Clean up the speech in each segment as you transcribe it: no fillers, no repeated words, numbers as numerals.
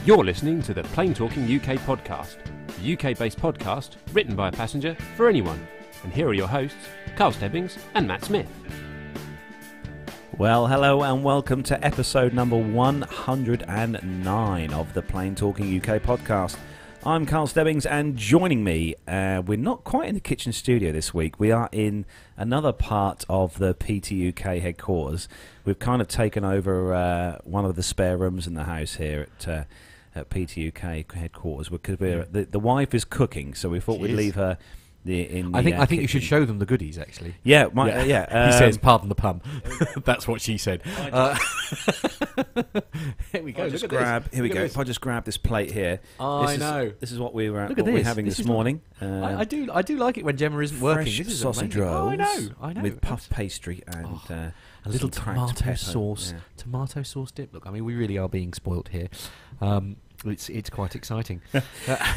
You're listening to the Plane Talking UK podcast, the UK-based podcast written by a passenger for anyone. And here are your hosts, Carl Stebbings and Matt Smith. Well, hello and welcome to episode number 109 of the Plane Talking UK podcast. I'm Carl Stebbings, and joining me, we're not quite in the kitchen studio this week. We are in another part of the PT UK headquarters. We've kind of taken over one of the spare rooms in the house here at PT UK headquarters because the wife is cooking, so we thought we'd leave her. I think you should show them the goodies. Actually, yeah. He says, "Pardon the pun." That's what she said. Here we go. Here we go. If I just grab this plate here, this is what we're having this morning. I do like it when Gemma isn't working. Fresh sausage rolls. I know. With puff pastry and a little tomato sauce. Yeah. Tomato sauce dip. Look, I mean, we really are being spoilt here. It's quite exciting.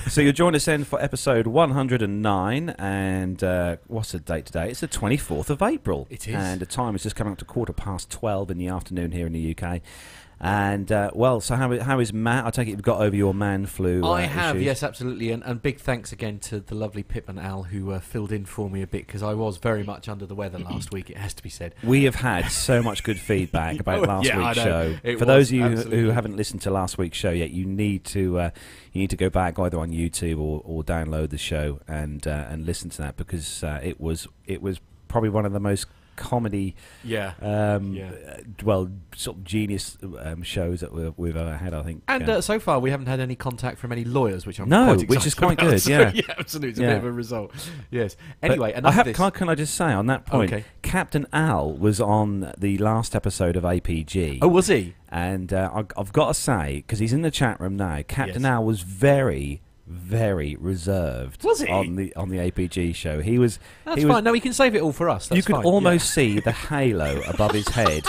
So you'll join us then for episode 109, and what's the date today? It's the 24th of April. It is. And the time is just coming up to 12:15 in the afternoon here in the UK. And, so how is Matt? I take it you've got over your man flu I have, issues. yes, absolutely. And big thanks again to the lovely Pip and Al who filled in for me a bit, because I was very much under the weather last week, it has to be said. We have had so much good feedback about last week's show. For those of you who haven't listened to last week's show yet, you need to go back either on YouTube or download the show and listen to that, because it was probably one of the most comedy, sort of genius shows that we've ever had, I think. And so far, we haven't had any contact from any lawyers, which I'm quite excited which is quite about. good. So, yeah, absolutely, it's a bit of a result. Yes. Anyway, enough of this. Can I just say on that point, Captain Al was on the last episode of APG. Oh, was he? And I've got to say, because he's in the chat room now, Captain Al was very reserved. Was he? on the APG show? He was. That's fine. No, he can save it all for us. That's you could almost see the halo above his head.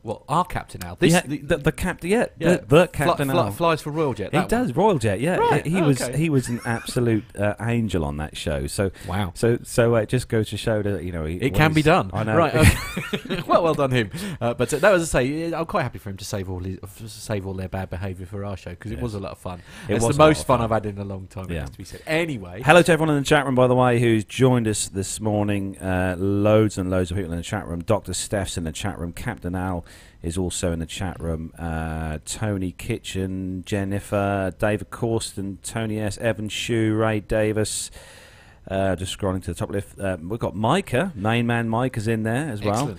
What our Captain Al? The captain, the Captain Al flies for Royal Jet. He does Royal Jet, yeah. Right. He was an absolute angel on that show. So wow. So it just goes to show that it can be done. I know. Right. Okay. well done him. But that was to say, I'm quite happy for him to save all their bad behaviour for our show, because it was a lot of fun. It's the most fun I've had in a long time. It has to be said. Anyway, hello to everyone in the chat room, by the way, who's joined us this morning. Loads and loads of people in the chat room. Dr. Steph's in the chat room. Captain Al is also in the chat room. Tony Kitchen, Jennifer, David Corsten, Tony S, Evan Shue, Ray Davis. Just scrolling to the top left, we've got Micah, main man Micah's in there as well.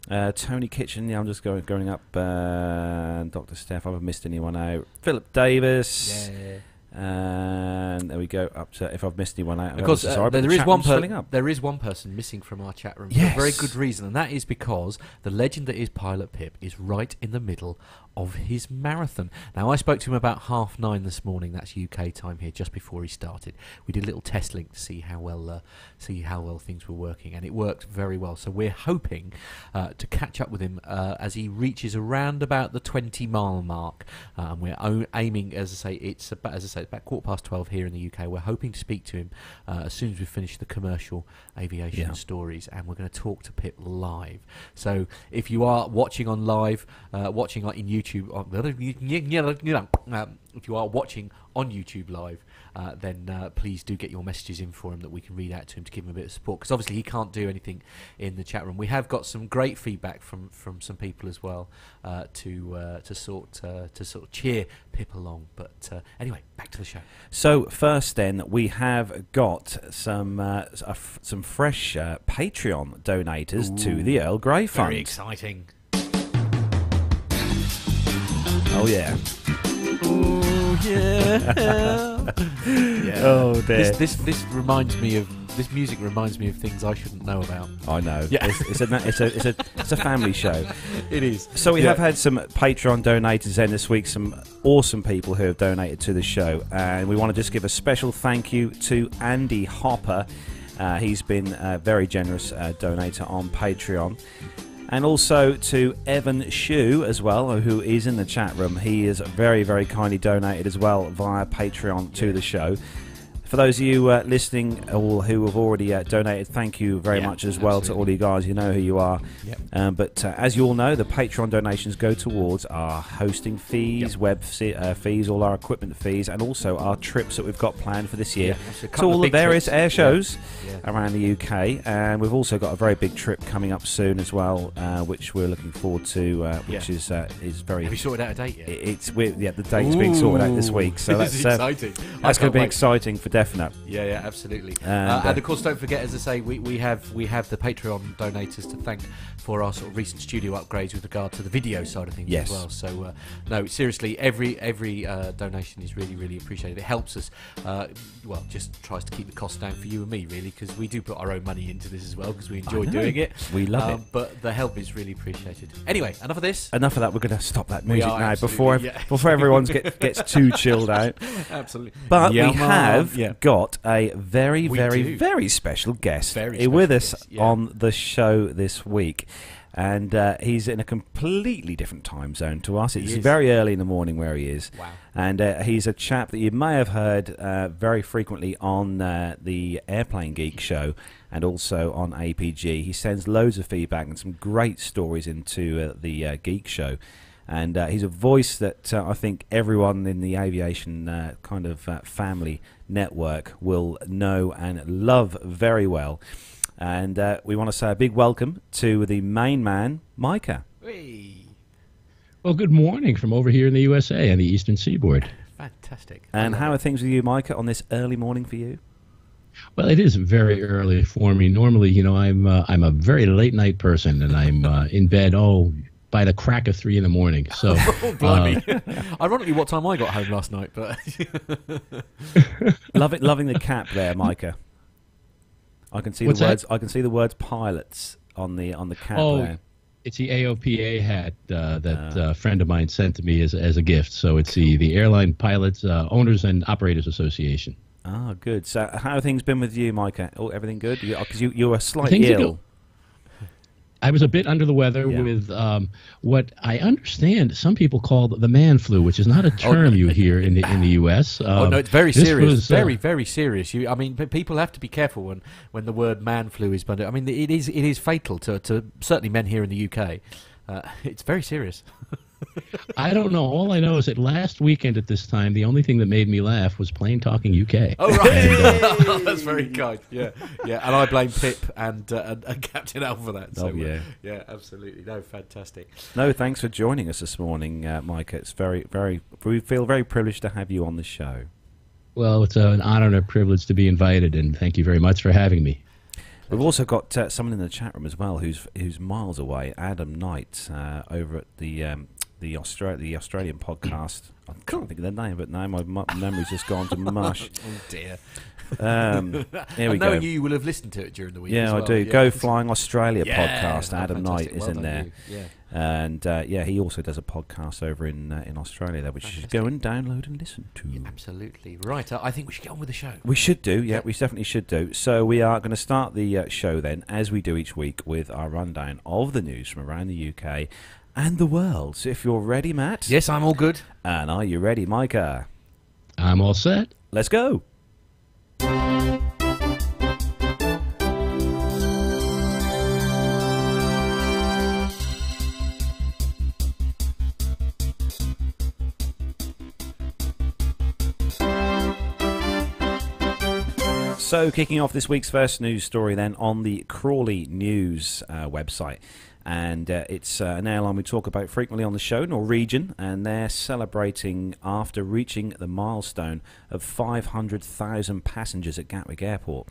Excellent. Tony Kitchen, I'm just going up. Dr. Steph, I've missed anyone out. Philip Davis. Yeah. And there we go, up to, if I've missed anyone out. Of course, there is one person missing from our chat room for a very good reason, and that is because the legend that is Pilot Pip is right in the middle of his marathon. Now, I spoke to him about 9:30 this morning. That's UK time here, just before he started. We did a little test link to see how well things were working, and it worked very well. So we're hoping to catch up with him as he reaches around about the 20-mile mark. And we're aiming, as I say, it's about 12:15 here in the UK. We're hoping to speak to him as soon as we finish the commercial aviation stories, and we're going to talk to Pip live. So if you are watching on live, watching in YouTube, if you are watching on YouTube live, then please do get your messages in for him that we can read out to him to give him a bit of support, because obviously he can't do anything in the chat room. We have got some great feedback from some people as well to sort of cheer Pip along. But anyway, back to the show. So first, then, we have got some fresh Patreon donators to the Earl Grey Fund. Very exciting. Oh yeah. Oh yeah. Oh dear. This music reminds me of things I shouldn't know about. I know. Yeah. It's a family show. It is. So we have had some Patreon donators in this week, some awesome people who have donated to the show, and we want to just give a special thank you to Andy Hopper. He's been a very generous donator on Patreon. And also to Evan Shue as well, who is in the chat room. He is very, very kindly donated as well via Patreon to the show. For those of you listening or who have already donated, thank you very much as well to all you guys. You know who you are. Yep. But as you all know, the Patreon donations go towards our hosting fees, web fees, all our equipment fees, and also our trips that we've got planned for this year to all the various air shows around the UK. And we've also got a very big trip coming up soon as well, which we're looking forward to, which is very... Have you sorted out a date yet? The date's being sorted out this week, so that's exciting. That's going to be exciting for definite. Yeah, absolutely. And of course, don't forget, as I say, we have the Patreon donators to thank for our sort of recent studio upgrades with regard to the video side of things as well. So no, seriously, every donation is really, really appreciated. It helps us, just tries to keep the cost down for you and me, really, because we do put our own money into this as well, because we enjoy doing it. We love it. But the help is really appreciated. Anyway, enough of this. Enough of that. We're going to stop that music now before everyone gets too chilled out. Absolutely. But we have got a very, very special guest with us on the show this week. And he's in a completely different time zone to us. It's very early in the morning where he is. Wow. And he's a chap that you may have heard very frequently on the Airplane Geek show and also on APG. He sends loads of feedback and some great stories into the Geek show. And he's a voice that I think everyone in the aviation family network will know and love very well. And we want to say a big welcome to the main man, Micah. Hey. Well, good morning from over here in the USA on the Eastern Seaboard. Fantastic. And how are things with you, Micah, on this early morning for you? Well, it is very early for me. Normally, I'm a very late night person, and I'm in bed by the crack of 3 in the morning. So, blimey. Ironically, what time I got home last night, but loving the cap there, Micah. I can see I can see the words pilots on the cap there. It's the AOPA hat that a friend of mine sent to me as a gift. So it's the Airline Pilots Owners and Operators Association. Ah, good. So how have things been with you, Micah? Everything good? Because you were slightly ill. I was a bit under the weather with what I understand some people call the man flu, which is not a term you hear in the U.S. No, it's very serious. Very, very serious. People have to be careful when the word man flu is. But I mean, it is fatal to certainly men here in the UK. It's very serious. I don't know. All I know is that last weekend at this time, the only thing that made me laugh was Plain Talking UK. Oh, right. And, that's very kind. Yeah. And I blame Pip and Captain Al for that. So, yeah, absolutely. No, fantastic. No, thanks for joining us this morning, Micah. It's we feel very privileged to have you on the show. Well, it's an honor and a privilege to be invited, and thank you very much for having me. We've also got someone in the chat room as well who's miles away, Adam Knight, over at the Australian podcast. I can't think of their name, but now my memory's just gone to mush. Oh dear. Here we go. You will have listened to it during the week. Yeah, as well. I do. Yeah. Go Flying Australia podcast. Adam Knight is in there. Yeah. And he also does a podcast over in Australia there, which you should go and download and listen to. Yeah, absolutely. Right, I think we should get on with the show. We should do, we definitely should do. So we are going to start the show then, as we do each week, with our rundown of the news from around the UK and the world. So if you're ready, Matt. Yes, I'm all good. And are you ready, Micah? I'm all set. Let's go. So, kicking off this week's first news story then on the Crawley News website. And it's an airline we talk about frequently on the show, Norwegian, and they're celebrating after reaching the milestone of 500,000 passengers at Gatwick Airport.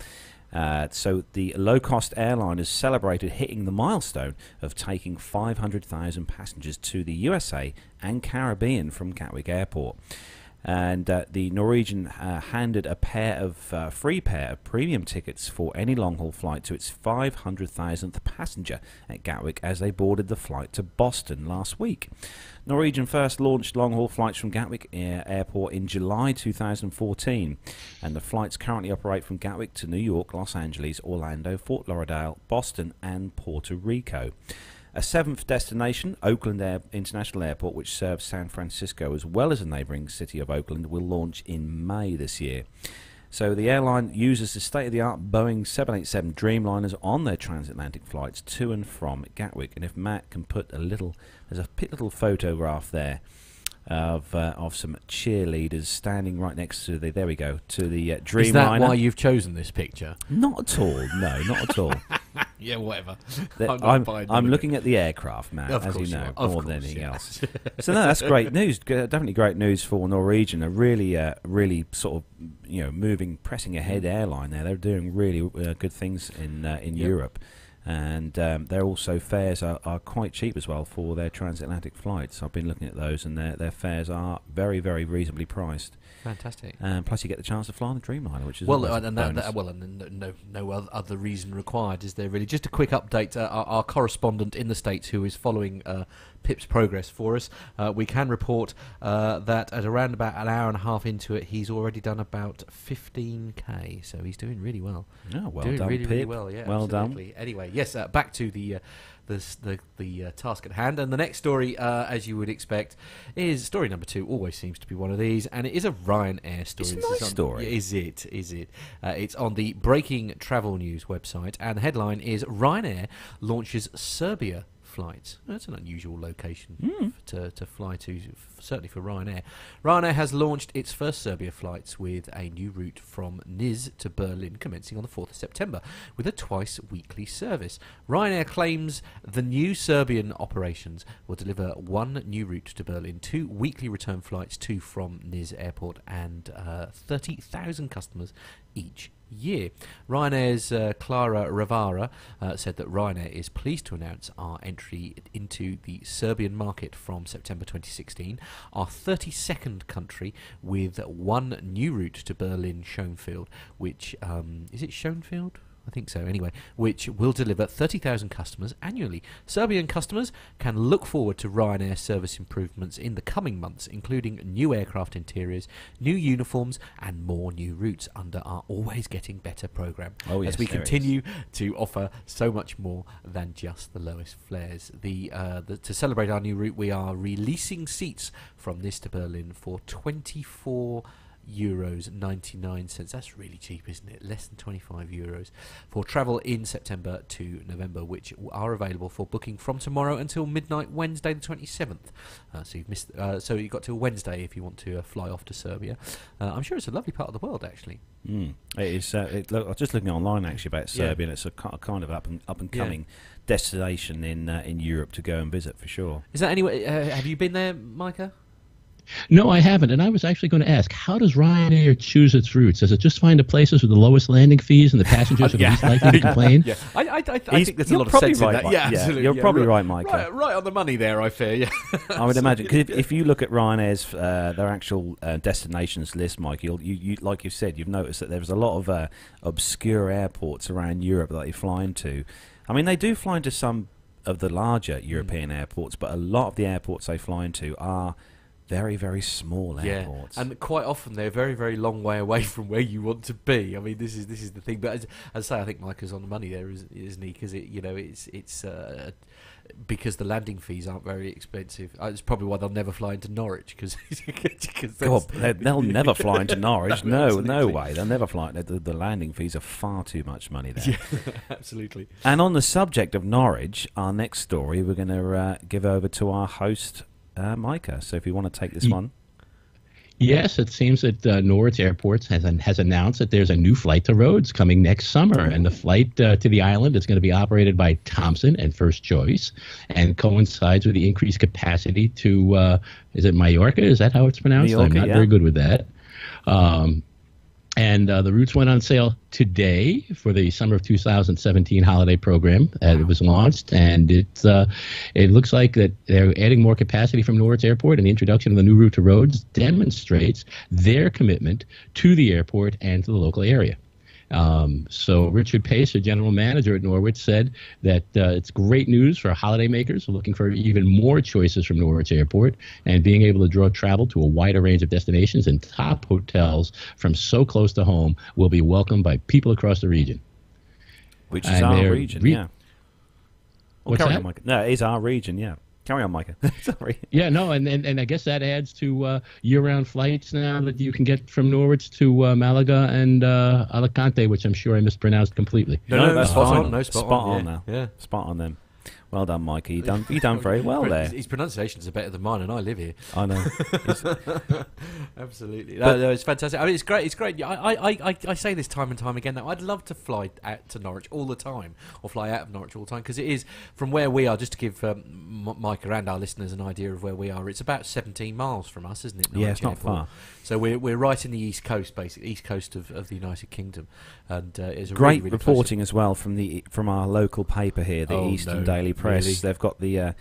So the low-cost airline has celebrated hitting the milestone of taking 500,000 passengers to the USA and Caribbean from Gatwick Airport. And the Norwegian handed a free pair of premium tickets for any long-haul flight to its 500,000th passenger at Gatwick as they boarded the flight to Boston last week. Norwegian first launched long-haul flights from Gatwick Airport in July 2014, and the flights currently operate from Gatwick to New York, Los Angeles, Orlando, Fort Lauderdale, Boston, and Puerto Rico. A seventh destination, Oakland International Airport, which serves San Francisco as well as the neighbouring city of Oakland, will launch in May this year. So the airline uses the state-of-the-art Boeing 787 Dreamliners on their transatlantic flights to and from Gatwick. And if Matt can put there's a little photograph there of some cheerleaders standing right next to there we go, to the Dreamliner. Is that why you've chosen this picture? Not at all. No, not at all. Yeah, whatever. I'm looking at the aircraft, Matt, as you know, more than anything else. So no, that's great news. Definitely great news for Norwegian. A really sort of pressing ahead airline there. They're doing really good things in Europe. And their also fares are quite cheap as well for their transatlantic flights. I've been looking at those, and their fares are very, very reasonably priced. Fantastic. Plus, you get the chance to fly on the Dreamliner, which is no other reason required, is there really? Just a quick update. Our correspondent in the States, who is following Pip's progress for us, we can report that at around about an hour and a half into it, he's already done about 15k. So he's doing really well. Oh, well doing done, really, Pip. really well. Yeah, well absolutely. done. Anyway, yes. Back to the task at hand, and the next story, as you would expect, is story number 2. Always seems to be one of these, and it is a Ryanair story. It's a nice story. Is it? It's on the Breaking Travel News website, and the headline is Ryanair launches Serbia flights. That's an unusual location to fly to, certainly for Ryanair. Ryanair has launched its first Serbia flights with a new route from Niš to Berlin commencing on the 4th of September with a twice-weekly service. Ryanair claims the new Serbian operations will deliver one new route to Berlin, 2 weekly return flights to from Niš airport, and 30,000 customers each year. Ryanair's Clara Ravara said that Ryanair is pleased to announce our entry into the Serbian market from September 2016, our 32nd country, with one new route to Berlin Schönefeld, which is it Schönefeld? I think so, anyway, which will deliver 30,000 customers annually. Serbian customers can look forward to Ryanair service improvements in the coming months, including new aircraft interiors, new uniforms, and more new routes under our Always Getting Better programme. Oh, yes, as we continue to offer so much more than just the lowest fares. To celebrate our new route, we are releasing seats from Niš to Berlin for €24.99. That's really cheap, isn't it? Less than €25 for travel in September to November, which are available for booking from tomorrow until midnight Wednesday the 27th. So you've missed. So you've got till Wednesday if you want to fly off to Serbia. I'm sure it's a lovely part of the world, actually. It is. I was just looking online actually about Serbia, and it's a kind of up and coming destination in Europe to go and visit for sure. Is that anyway? Have you been there, Micah? No, I haven't, and I was actually going to ask, how does Ryanair choose its routes? Does it just find the places with the lowest landing fees and the passengers are least likely to complain? Yeah, I think there's a lot of sense in that. Yeah, absolutely. You're probably right, Micah. Right on the money there, I fear. Yeah, I would imagine, because if you look at Ryanair's their actual destinations list, Mike, you like you said, you've noticed that there's a lot of obscure airports around Europe that they fly into. I mean, they do fly into some of the larger European airports, but a lot of the airports they fly into are very, very small airports. And quite often they're a very, very long way away from where you want to be. I mean, this is the thing. But as I say, I think Micah's on the money there, isn't he? Because it's because the landing fees aren't very expensive. It's probably why they'll never fly into Norwich. Because they'll never fly into Norwich. No way. They'll never fly. The landing fees are far too much money there. Yeah, absolutely. And on the subject of Norwich, our next story, we're going to give over to our host, Micah. So if you want to take this one. Yes, it seems that Norwich Airport has announced that there's a new flight to Rhodes coming next summer, and the flight to the island is going to be operated by Thomson and First Choice, and coincides with the increased capacity to, is it Mallorca? Is that how it's pronounced? Mallorca, I'm not very good with that. And the routes went on sale today for the summer of 2017 holiday program. It was launched, and it looks like that they're adding more capacity from Norwich Airport, and the introduction of the new route to Rhodes demonstrates their commitment to the airport and to the local area. So Richard Pace, the general manager at Norwich, said that it's great news for holidaymakers who are looking for even more choices from Norwich Airport, and being able to draw travel to a wider range of destinations and top hotels from so close to home will be welcomed by people across the region. Which is our region, yeah. What's that? No, it is our region, yeah. Carry on, Micah. Sorry. Yeah, no, and I guess that adds to year-round flights now that you can get from Norwich to Malaga and Alicante, which I'm sure I mispronounced completely. No, that's spot fine. on. No, spot on on now. Yeah. Spot on then. Well done, Micah. You done very well there. His pronunciations are better than mine, and I live here. I know. Absolutely. No, it's fantastic. I mean, it's great. It's great. I say this time and time again that I'd love to fly out to Norwich all the time, or fly out of Norwich all the time, because it is, from where we are, just to give Micah and our listeners an idea of where we are, it's about 17 miles from us, isn't it? Norwich Yeah, it's not Airport. far. So we're right in the east coast, basically, east coast of the United Kingdom. And it's a Great really reporting as well from our local paper here, the Eastern Daily Press. Really? They've got they're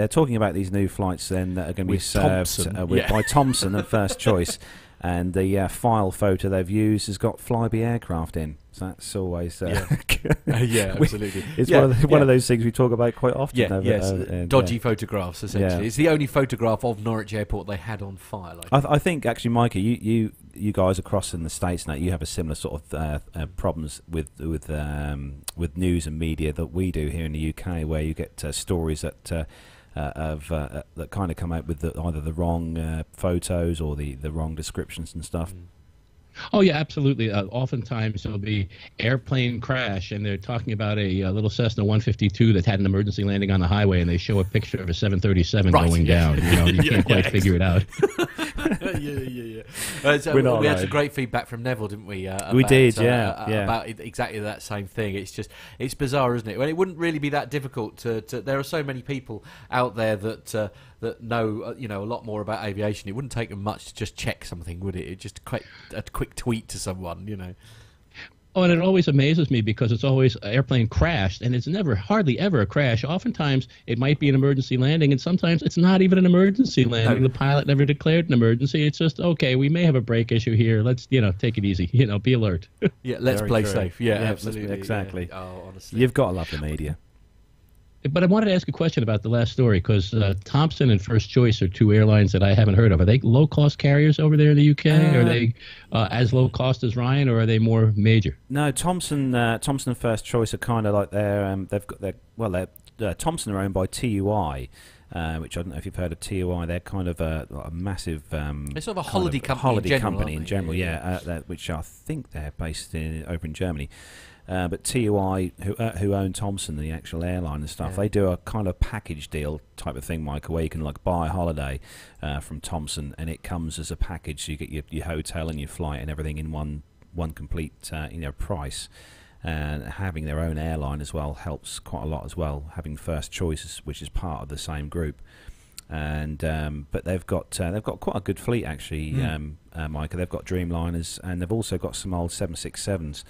talking about these new flights then that are going to be served by Thomson at first choice, and the file photo they've used has got Flybe aircraft in. So that's always absolutely. It's one of those things we talk about quite often. Dodgy photographs, essentially. It's the only photograph of Norwich Airport they had on file. I think actually, Micah, you guys across in the States now, you have a similar sort of problems with news and media that we do here in the UK, where you get stories that that kind of come out with either the wrong photos or the wrong descriptions and stuff. Oh, yeah, absolutely. Oftentimes there'll be airplane crash, and they're talking about a little Cessna 152 that had an emergency landing on the highway, and they show a picture of a 737 going down. You can't quite figure it out. We had some great feedback from Neville, didn't we? We did, about exactly that same thing. It's bizarre, isn't it? Well, it wouldn't really be that difficult to there are so many people out there that know a lot more about aviation. It wouldn't take them much to just check something, would it? It just a quick tweet to someone, Oh, and it always amazes me because it's always airplane crashed, and it's hardly ever a crash. Oftentimes, it might be an emergency landing, and sometimes it's not even an emergency landing. No. The pilot never declared an emergency. It's just, okay, we may have a brake issue here. Let's, take it easy. Be alert. Yeah, let's play safe. Yeah, absolutely. Exactly. Yeah. Oh, honestly. You've got to love the media. But I wanted to ask a question about the last story, because Thomson and First Choice are two airlines that I haven't heard of. Are they low-cost carriers over there in the UK? Are they as low-cost as Ryan, or are they more major? No, Thomson and First Choice are kind of like Thomson are owned by TUI, which I don't know if you've heard of TUI. They're kind of a massive... they're sort of a holiday company in general, which I think they're based over in Germany. But TUI, who own Thomson, the actual airline and stuff, they do a kind of package deal type of thing, Micah, where you can buy a holiday from Thomson, and it comes as a package. So you get your hotel and your flight and everything in one complete price. And having their own airline as well helps quite a lot as well. Having First Choice, which is part of the same group. And but they've got quite a good fleet actually, Micah. They've got Dreamliners, and they've also got some old 767s,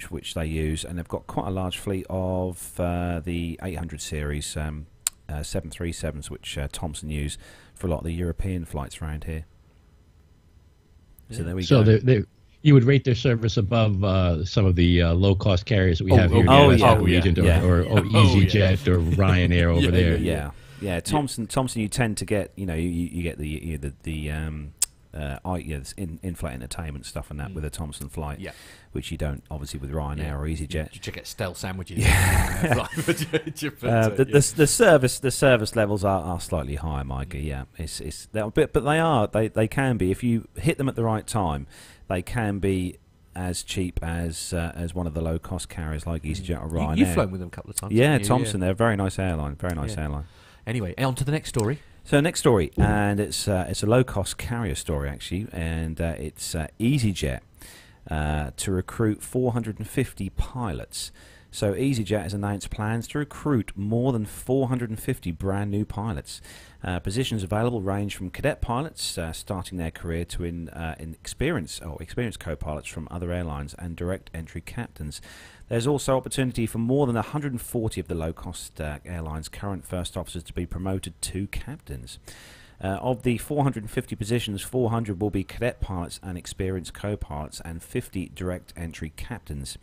which they use, and they've got quite a large fleet of the 800 series 737s, which Thomson use for a lot of the European flights around here. So there we go. So you would rate their service above some of the low-cost carriers that we have here, Aviation or EasyJet or Ryanair over there. Yeah, Thomson. You tend to get, you get the in-flight entertainment stuff and that with a Thomson flight, which you don't obviously with Ryanair or EasyJet. You get stealth sandwiches. The service levels are slightly higher, Micah. Yeah, but they can be, if you hit them at the right time, they can be as cheap as one of the low cost carriers like EasyJet or Ryanair. You've flown with them a couple of times. Yeah, Thomson. They're a very nice airline. Very nice airline. Anyway, on to the next story. So next story, and it's a low-cost carrier story actually, and it's EasyJet to recruit 450 pilots. So EasyJet has announced plans to recruit more than 450 brand new pilots. Positions available range from cadet pilots starting their career to experienced co-pilots from other airlines and direct entry captains. There's also opportunity for more than 140 of the low-cost airlines' current first officers to be promoted to captains. Of the 450 positions, 400 will be cadet pilots and experienced co-pilots, and 50 direct entry captains.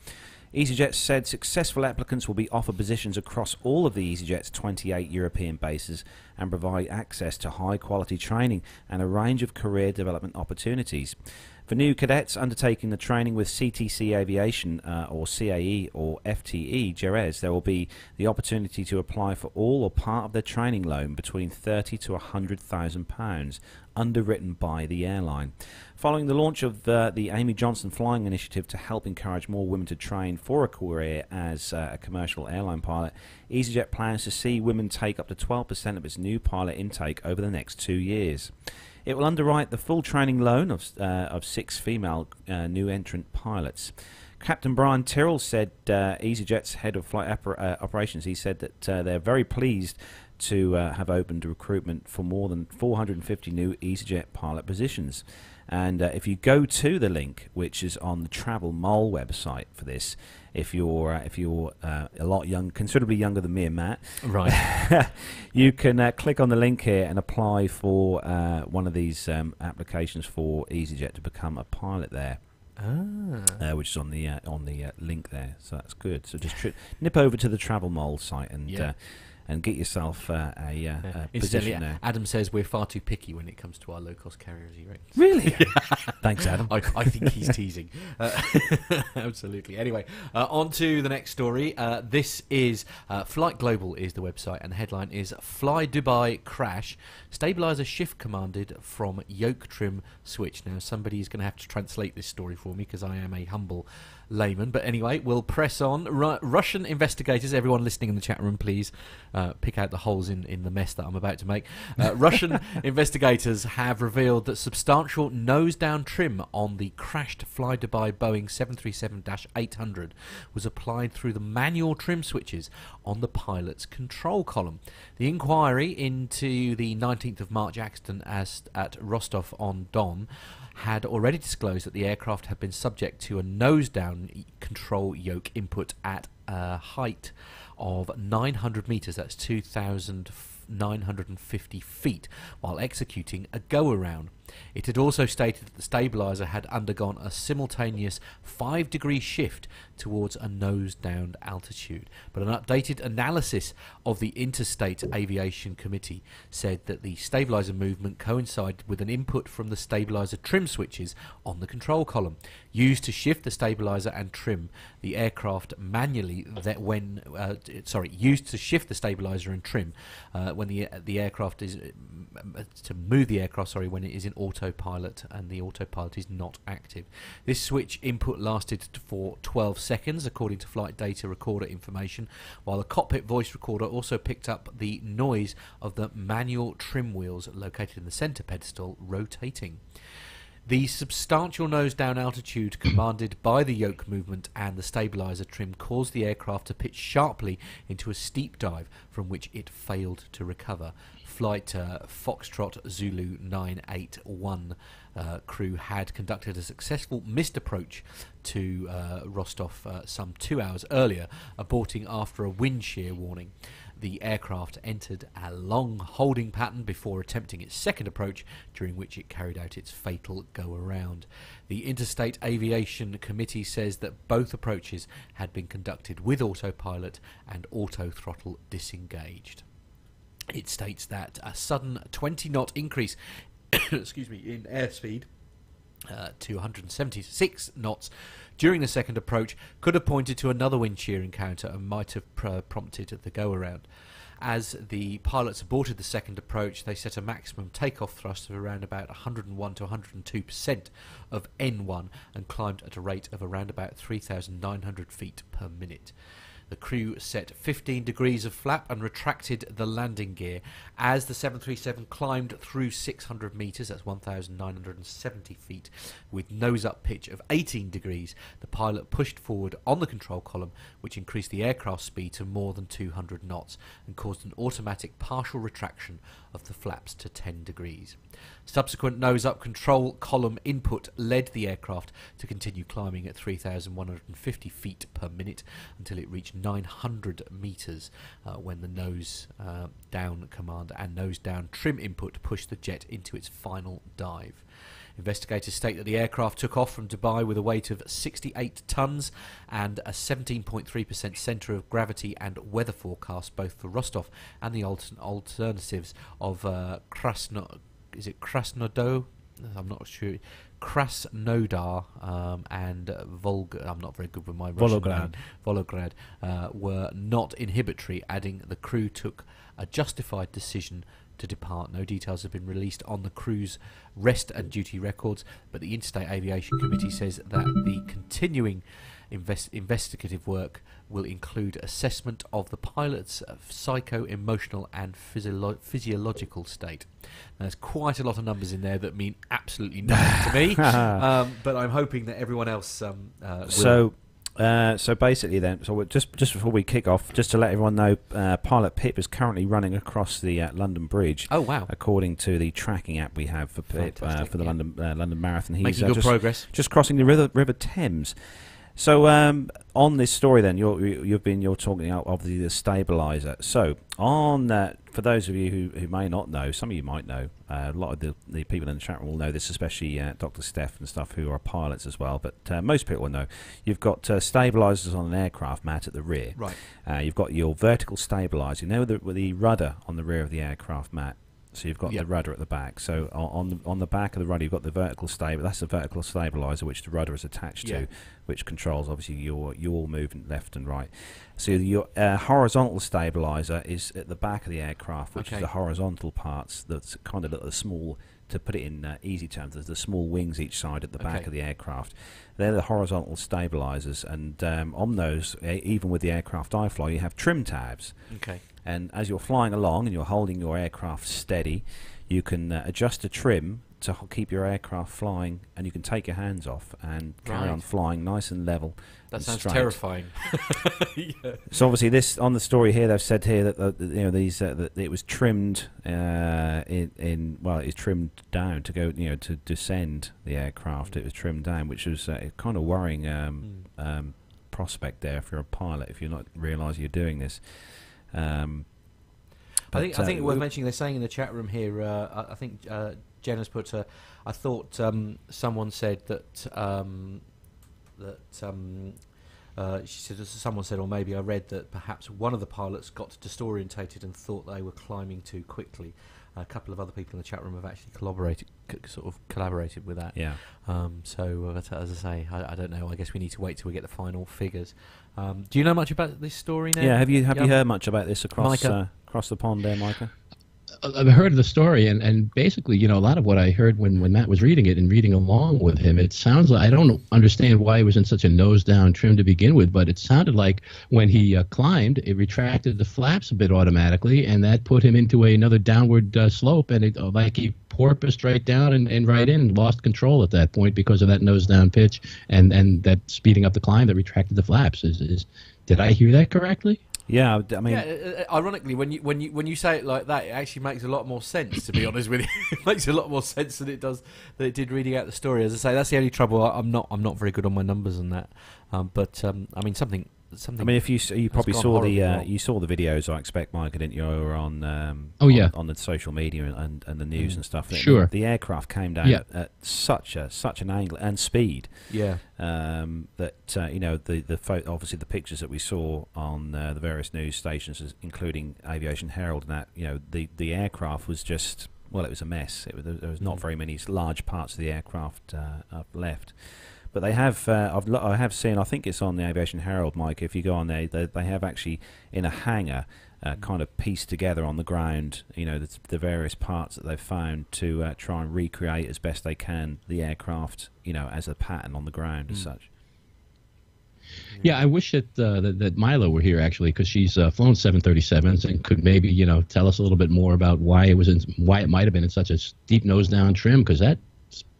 EasyJet said successful applicants will be offered positions across all of the EasyJet's 28 European bases and provide access to high-quality training and a range of career development opportunities. For new cadets undertaking the training with CTC Aviation or CAE or FTE Jerez, there will be the opportunity to apply for all or part of their training loan between £30,000 to £100,000, underwritten by the airline. Following the launch of the Amy Johnson Flying Initiative to help encourage more women to train for a career as a commercial airline pilot, EasyJet plans to see women take up to 12% of its new pilot intake over the next 2 years. It will underwrite the full training loan of 6 female new entrant pilots. Captain Brian Tyrrell said, EasyJet's head of flight operations, he said that they're very pleased to have opened recruitment for more than 450 new EasyJet pilot positions. And if you go to the link, which is on the Travel Mole website for this, if you're a lot young, considerably younger than me and Matt, right, you can click on the link here and apply for one of these applications for EasyJet to become a pilot there. Which is on the link there, so that's good. So just nip over to the Travel Mole site and get yourself a position there. Adam says we're far too picky when it comes to our low-cost carriers, he reckons. Really? Thanks, Adam. I think he's teasing. Absolutely. Anyway, on to the next story. This is Flight Global is the website, and the headline is FlyDubai crash. Stabilizer shift commanded from yoke trim switch. Now, somebody is going to have to translate this story for me because I am a humble layman. But anyway, we'll press on. Russian investigators, everyone listening in the chat room, please pick out the holes in the mess that I'm about to make. Russian investigators have revealed that substantial nose-down trim on the crashed FlyDubai Boeing 737-800 was applied through the manual trim switches on the pilot's control column. The inquiry into the 19th of March accident at Rostov-on-Don had already disclosed that the aircraft had been subject to a nose-down control yoke input at a height of 900 metres, that's 2,950 feet, while executing a go-around. It had also stated that the stabiliser had undergone a simultaneous 5-degree shift towards a nose-down altitude. But an updated analysis of the Interstate Aviation Committee said that the stabiliser movement coincided with an input from the stabiliser trim switches on the control column, used to shift the stabiliser and trim the aircraft manually. Used to shift the stabiliser and trim when the aircraft is to move the aircraft. When it is in autopilot and the autopilot is not active. This switch input lasted for 12 seconds according to flight data recorder information, while the cockpit voice recorder also picked up the noise of the manual trim wheels located in the centre pedestal rotating. The substantial nose-down altitude commanded by the yoke movement and the stabiliser trim caused the aircraft to pitch sharply into a steep dive from which it failed to recover. Flight Foxtrot Zulu 981 crew had conducted a successful missed approach to Rostov some 2 hours earlier, aborting after a wind shear warning. The aircraft entered a long holding pattern before attempting its second approach, during which it carried out its fatal go-around. The Interstate Aviation Committee says that both approaches had been conducted with autopilot and auto-throttle disengaged. It states that a sudden 20-knot increase in airspeed to 176 knots during the second approach could have pointed to another wind shear encounter and might have prompted the go-around. As the pilots aborted the second approach, they set a maximum takeoff thrust of around about 101 to 102% of N1 and climbed at a rate of around about 3,900 feet per minute. The crew set 15 degrees of flap and retracted the landing gear. As the 737 climbed through 600 metres, that's 1,970 feet, with nose-up pitch of 18 degrees, the pilot pushed forward on the control column, which increased the aircraft speed to more than 200 knots and caused an automatic partial retraction of the flaps to 10 degrees. Subsequent nose-up control column input led the aircraft to continue climbing at 3,150 feet per minute until it reached 900 metres when the nose down command and nose down trim input pushed the jet into its final dive. Investigators state that the aircraft took off from Dubai with a weight of 68 tonnes and a 17.3% centre of gravity and weather forecast both for Rostov and the alternatives of Krasnodar I'm not sure. Krasnodar and Volga. I'm not very good with my Russian name. Volgograd were not inhibitory, adding the crew took a justified decision to depart. No details have been released on the crew's rest and duty records, but the Interstate Aviation Committee says that the continuing investigative work will include assessment of the pilot's psycho-emotional and physiological state. Now, there's quite a lot of numbers in there that mean absolutely nothing to me, but I'm hoping that everyone else will. So basically then, just before we kick off, just to let everyone know, Pilot Pip is currently running across the London Bridge. Oh, wow. According to the tracking app we have for Pip for the London Marathon. He's making good progress. Just crossing the River Thames. So on this story then, you're talking about obviously the stabiliser. So on that, for those of you who may not know, some of you might know, a lot of the people in the chat room will know this, especially Dr. Steph and stuff who are pilots as well. But most people will know you've got stabilisers on an aircraft mat at the rear. Right. You've got your vertical stabiliser. You know with the rudder on the rear of the aircraft mat. So you've got the rudder at the back. So on the back of the rudder, you've got the vertical that's the vertical stabilizer which the rudder is attached to, which controls obviously your movement left and right. So your horizontal stabilizer is at the back of the aircraft, which is the horizontal parts. That's kind of the small, to put it in easy terms, there's the small wings each side at the back of the aircraft. They're the horizontal stabilizers, and on those, even with the aircraft I fly, you have trim tabs. Okay. And as you're flying along and you're holding your aircraft steady, you can adjust the trim to keep your aircraft flying, and you can take your hands off and carry on flying nice and level. That sounds terrifying. So obviously, this on the story here, they've said here that that it was trimmed it is trimmed down to go to descend the aircraft. It was trimmed down, which was kind of worrying prospect there if you're a pilot, if you're not realising you're doing this. I think it's worth mentioning. They're saying in the chat room here. I think Jen has put. I thought someone said that she said someone said, or maybe I read that perhaps one of the pilots got disorientated and thought they were climbing too quickly. A couple of other people in the chat room have actually collaborated with that. Yeah. So as I say, I don't know. I guess we need to wait till we get the final figures. Do you know much about this story now? Yeah. Have you heard much about this across the pond there, Micah? I've heard of the story, and basically, a lot of what I heard when Matt was reading it and reading along with him, it sounds like, I don't understand why he was in such a nose-down trim to begin with, but it sounded like when he climbed, it retracted the flaps a bit automatically, and that put him into another downward slope, and he porpoised right down and right in, and lost control at that point because of that nose-down pitch, and that speeding up the climb that retracted the flaps. Did I hear that correctly? Yeah, I mean, ironically, when you say it like that, it actually makes a lot more sense. To be honest with you, it makes a lot more sense than it did reading out the story. As I say, that's the only trouble. I'm not very good on my numbers and that. But I mean, something. I mean, if you probably saw you saw the videos, I expect, Micah, didn't you? Or on on the social media and the news and stuff. Sure. The aircraft came down at such an angle and speed. Yeah. That obviously the pictures that we saw on the various news stations, including Aviation Herald, and that the aircraft was just, well, it was a mess. There was not very many large parts of the aircraft left. But they have, I have seen, I think it's on the Aviation Herald, Mike, if you go on there, they have actually, in a hangar, kind of pieced together on the ground, the various parts that they've found to try and recreate as best they can the aircraft, as a pattern on the ground as such. Yeah, I wish that Milo were here, actually, because she's flown 737s and could maybe, tell us a little bit more about why it might have been in such a steep nose-down trim, because that's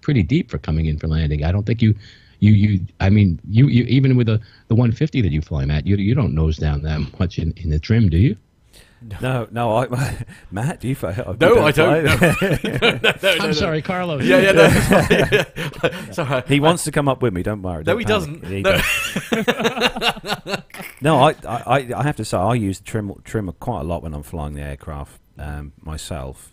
pretty deep for coming in for landing. I don't think you even with the 150 that you fly, Matt, you don't nose down that much in the trim, do you? No, Matt, do you fly? No, I don't. No, I'm sorry, Carlos. Yeah. Sorry. He wants to come up with me. Don't worry. No, he doesn't. No, I have to say I use trim quite a lot when I'm flying the aircraft. Myself,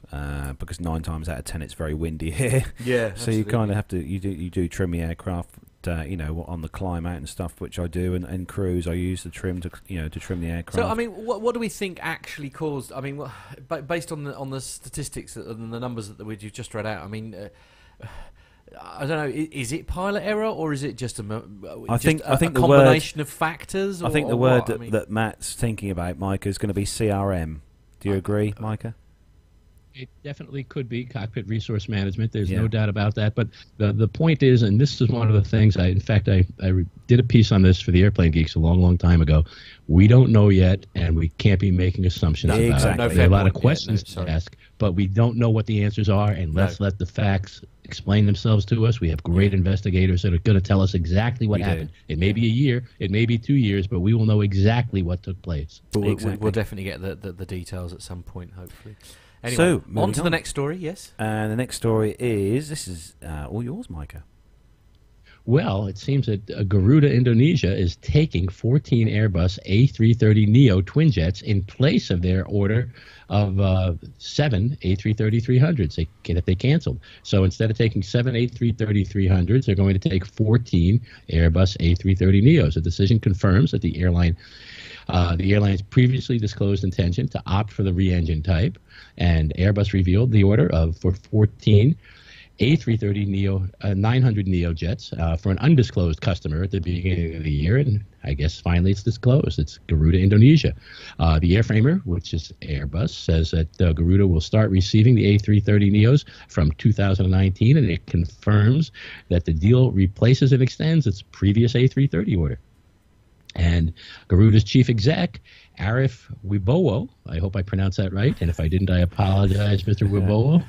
because 9 times out of 10 it's very windy here. Yeah. So you kind of have to you do trim the aircraft, on the climb out and stuff, which I do, and cruise I use the trim to trim the aircraft. So I mean, what do we think actually caused? I mean, based on the statistics and the numbers that you've just read out, I mean, I don't know. Is it pilot error or is it just a combination of factors? I think the word that Matt's thinking about, Micah, is going to be CRM. Do you agree, Micah? It definitely could be cockpit resource management. There's no doubt about that. But the point is, and this is one of the things, I did a piece on this for the Airplane Geeks a long, long time ago. We don't know yet, and we can't be making assumptions about it. There are a lot of questions to ask, but we don't know what the answers are, and let's let the facts explain themselves to us. We have great investigators that are going to tell us exactly what happened. It may be a year, it may be 2 years, but we will know exactly what took place. We'll definitely get the details at some point, hopefully. Anyway, so, on to the next story, yes? And the next story this is all yours, Micah. Well, it seems that Garuda Indonesia is taking 14 Airbus A330neo twin jets in place of their order of 7 A330-300s that they canceled. So instead of taking 7 A330-300s, they're going to take 14 Airbus A330neos. The decision confirms that the airline's previously disclosed intention to opt for the re-engine type, and Airbus revealed the order for 14 A330neo 900neo jets for an undisclosed customer at the beginning of the year, and I guess finally it's disclosed. It's Garuda Indonesia. The airframer, which is Airbus, says that Garuda will start receiving the A330neos from 2019, and it confirms that the deal replaces and extends its previous A330 order. And Garuda's chief exec, Arif Wibowo, I hope I pronounced that right, and if I didn't, I apologize, Mr. Wibowo.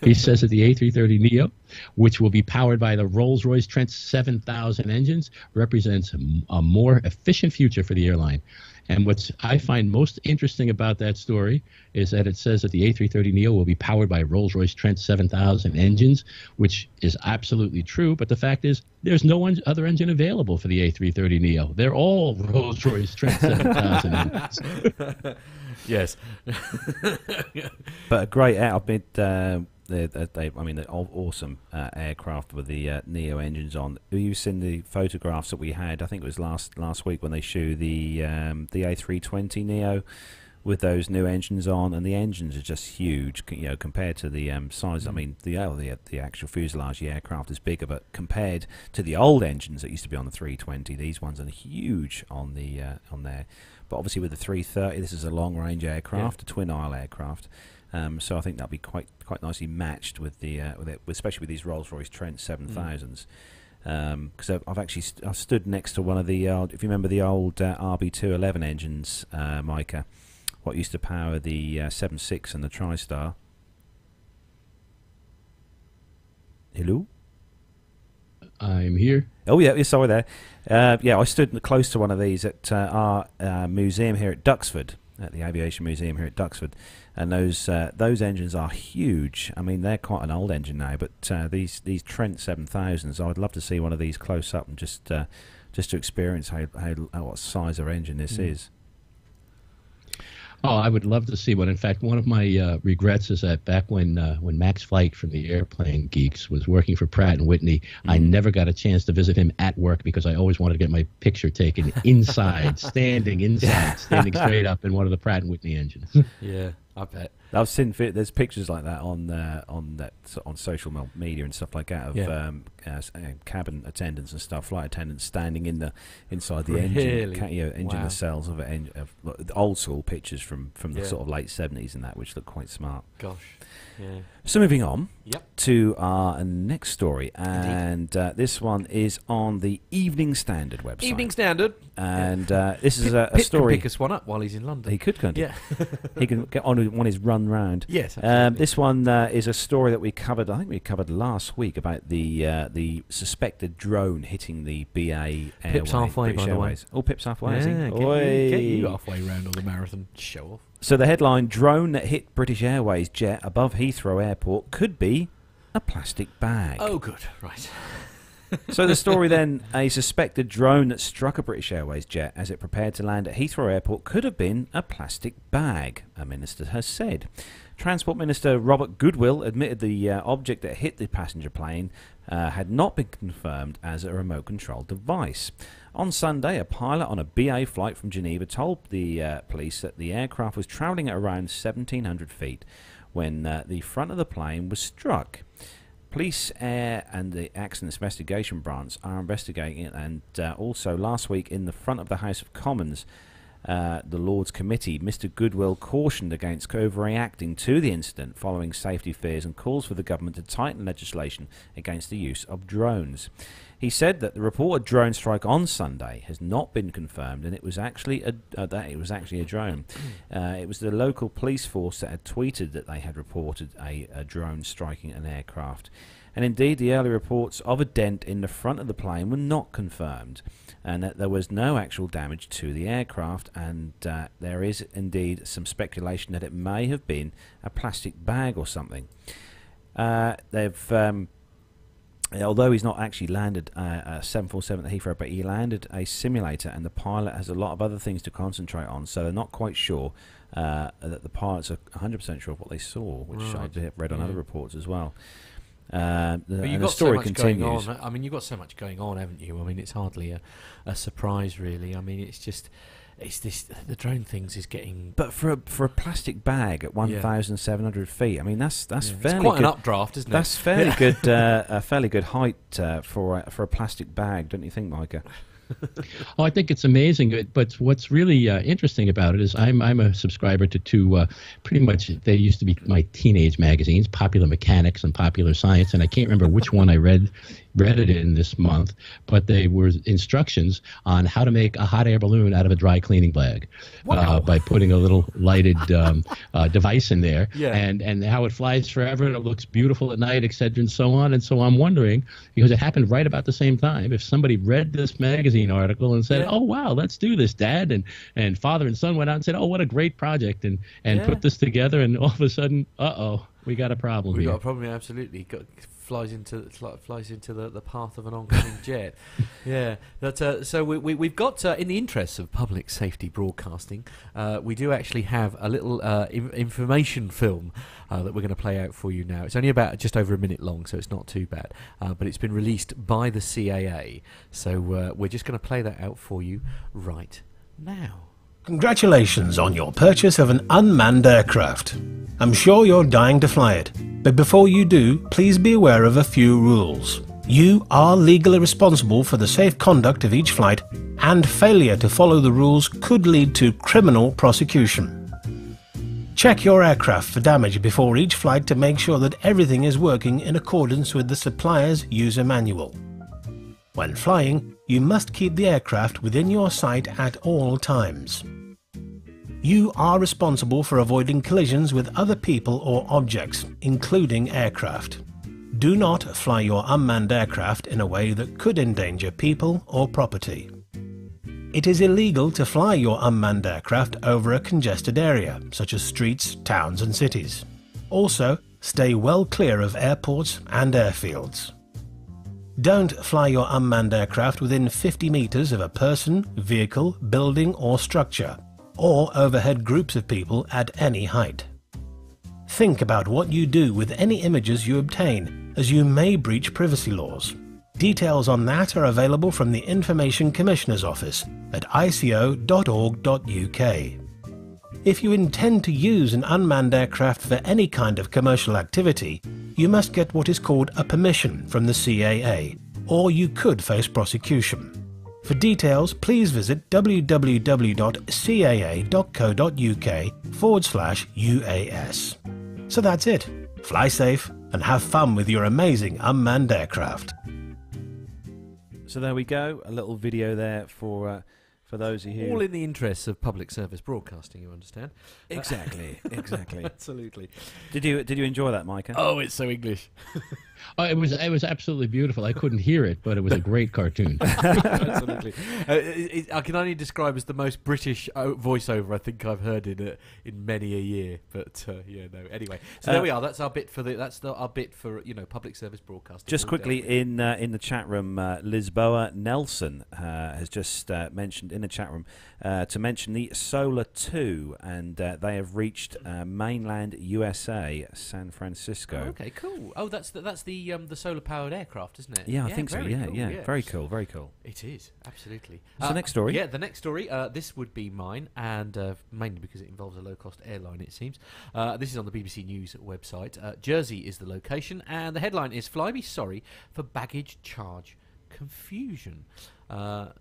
He says that the A330neo, which will be powered by the Rolls-Royce Trent 7000 engines, represents a more efficient future for the airline. And what I find most interesting about that story is that it says that the A330neo will be powered by Rolls-Royce Trent 7000 engines, which is absolutely true. But the fact is, there's no other engine available for the A330neo. They're all Rolls-Royce Trent 7000 engines. Yes. But a great outfit. They're awesome aircraft with the Neo engines on. You've seen the photographs that we had. I think it was last week when they showed the A320 Neo with those new engines on, and the engines are just huge. Compared to the size. I mean, the actual fuselage, the aircraft is bigger, but compared to the old engines that used to be on the 320, these ones are huge on there. But obviously with the 330, this is a long range aircraft, a twin aisle aircraft. So I think that'll be quite nicely matched with especially with these Rolls-Royce Trent 7000s. Because I've stood next to one of the if you remember the old RB211 engines, Micah, what used to power the 76 and the TriStar. Hello? I'm here. Oh yeah, sorry there. I stood close to one of these at our museum here at Duxford, at the Aviation Museum here at Duxford, and those engines are huge. I mean, they're quite an old engine now, but these Trent 7000s, I'd love to see one of these close up and just to experience what size of engine this is. Oh, I would love to see one. In fact, one of my regrets is that back when Max Flight from the Airplane Geeks was working for Pratt & Whitney, I never got a chance to visit him at work because I always wanted to get my picture taken inside, standing straight up in one of the Pratt & Whitney engines. Yeah, I bet. I've seen there's pictures like that on social media and stuff like that of cabin attendants and stuff, flight attendants standing inside the engine nacelles of old school pictures from the sort of late 70s and that, which look quite smart. Gosh, yeah. So moving on to our next story, and this one is on the Evening Standard website. Evening Standard, and this is a story. Can pick us one up while he's in London. He could, couldn't he? Yeah. He can get on on his run round. Yes. This one is a story that we covered. I think we covered last week about the suspected drone hitting the BA Pip's halfway, by the way. Oh, Pip's halfway. Yeah, get you halfway round on the marathon. Show off. So the headline: drone that hit British Airways jet above Heathrow Airport could be a plastic bag. Oh, good. Right. So the story then: a suspected drone that struck a British Airways jet as it prepared to land at Heathrow Airport could have been a plastic bag, a minister has said. Transport Minister Robert Goodwill admitted the object that hit the passenger plane had not been confirmed as a remote control device. On Sunday, a pilot on a BA flight from Geneva told the police that the aircraft was travelling at around 1,700 feet when the front of the plane was struck. Police, Air and the Accidents Investigation Branch are investigating it, and also last week in the front of the House of Commons, the Lords Committee, Mr Goodwill cautioned against overreacting to the incident following safety fears and calls for the government to tighten legislation against the use of drones. He said that the reported drone strike on Sunday has not been confirmed, and it was actually a drone. It was the local police force that had tweeted that they had reported a drone striking an aircraft. And indeed, the early reports of a dent in the front of the plane were not confirmed, and that there was no actual damage to the aircraft, and there is indeed some speculation that it may have been a plastic bag or something. Although he's not actually landed a 747 at Heathrow, but he landed a simulator, and the pilot has a lot of other things to concentrate on, so they're not quite sure that the pilots are 100% sure of what they saw, which I have read on other reports as well. But you've got so much going on. I mean, you've got so much going on, haven't you? I mean, it's hardly a surprise, really. I mean, the drone things is getting. But for a plastic bag at 1,700 feet, I mean that's fairly it's quite good. An updraft, isn't it? That's fairly good. A fairly good height for a plastic bag, don't you think, Micah? Oh, I think it's amazing. But what's really interesting about it is I'm a subscriber to two pretty much, they used to be my teenage magazines, Popular Mechanics and Popular Science, and I can't remember which one I read it in this month, but they were instructions on how to make a hot air balloon out of a dry cleaning bag by putting a little lighted device in there, and how it flies forever and it looks beautiful at night, etc., and so on. And so I'm wondering, because it happened right about the same time, if somebody read this magazine article and said, "Oh wow, let's do this, Dad," and father and son went out and said, "Oh, what a great project," and put this together, and all of a sudden, we got a problem here. We got a problem, absolutely. Flies into the path of an oncoming jet. So we've got, in the interests of public safety broadcasting, we do actually have a little information film that we're going to play out for you now. It's only about just over a minute long, so it's not too bad. But it's been released by the CAA, so we're just going to play that out for you right now. Congratulations on your purchase of an unmanned aircraft. I'm sure you're dying to fly it, but before you do, please be aware of a few rules. You are legally responsible for the safe conduct of each flight, and failure to follow the rules could lead to criminal prosecution. Check your aircraft for damage before each flight to make sure that everything is working in accordance with the supplier's user manual. When flying, you must keep the aircraft within your sight at all times. You are responsible for avoiding collisions with other people or objects, including aircraft. Do not fly your unmanned aircraft in a way that could endanger people or property. It is illegal to fly your unmanned aircraft over a congested area, such as streets, towns and cities. Also, stay well clear of airports and airfields. Don't fly your unmanned aircraft within 50 meters of a person, vehicle, building or structure, or overhead groups of people at any height. Think about what you do with any images you obtain, as you may breach privacy laws. Details on that are available from the Information Commissioner's Office at ico.org.uk. If you intend to use an unmanned aircraft for any kind of commercial activity, you must get what is called a permission from the CAA, or you could face prosecution. For details, please visit www.caa.co.uk/UAS. So that's it. Fly safe and have fun with your amazing unmanned aircraft. So there we go, a little video there for those of you. All in the interests of public service broadcasting, you understand? Exactly. Absolutely. Did you enjoy that, Micah? Oh, it's so English. It was absolutely beautiful. I couldn't hear it, but it was a great cartoon. Absolutely. I can only describe as the most British voiceover I think I've heard in many a year. But no. Anyway, so there we are. That's our bit for our bit for public service broadcasting. Just quickly in the chat room, Lisboa Nelson has just mentioned in the chat room to mention the Solar 2, and they have reached mainland USA, San Francisco. Oh, okay, cool. Oh, that's the solar powered aircraft, isn't it? Yeah, I think so. Yeah, cool, yeah, very cool, very cool. It is, absolutely. So the next story? Yeah, the next story. This would be mine, and mainly because it involves a low-cost airline, it seems. This is on the BBC News website. Jersey is the location, and the headline is "Flybe sorry for baggage charge confusion." Sorry,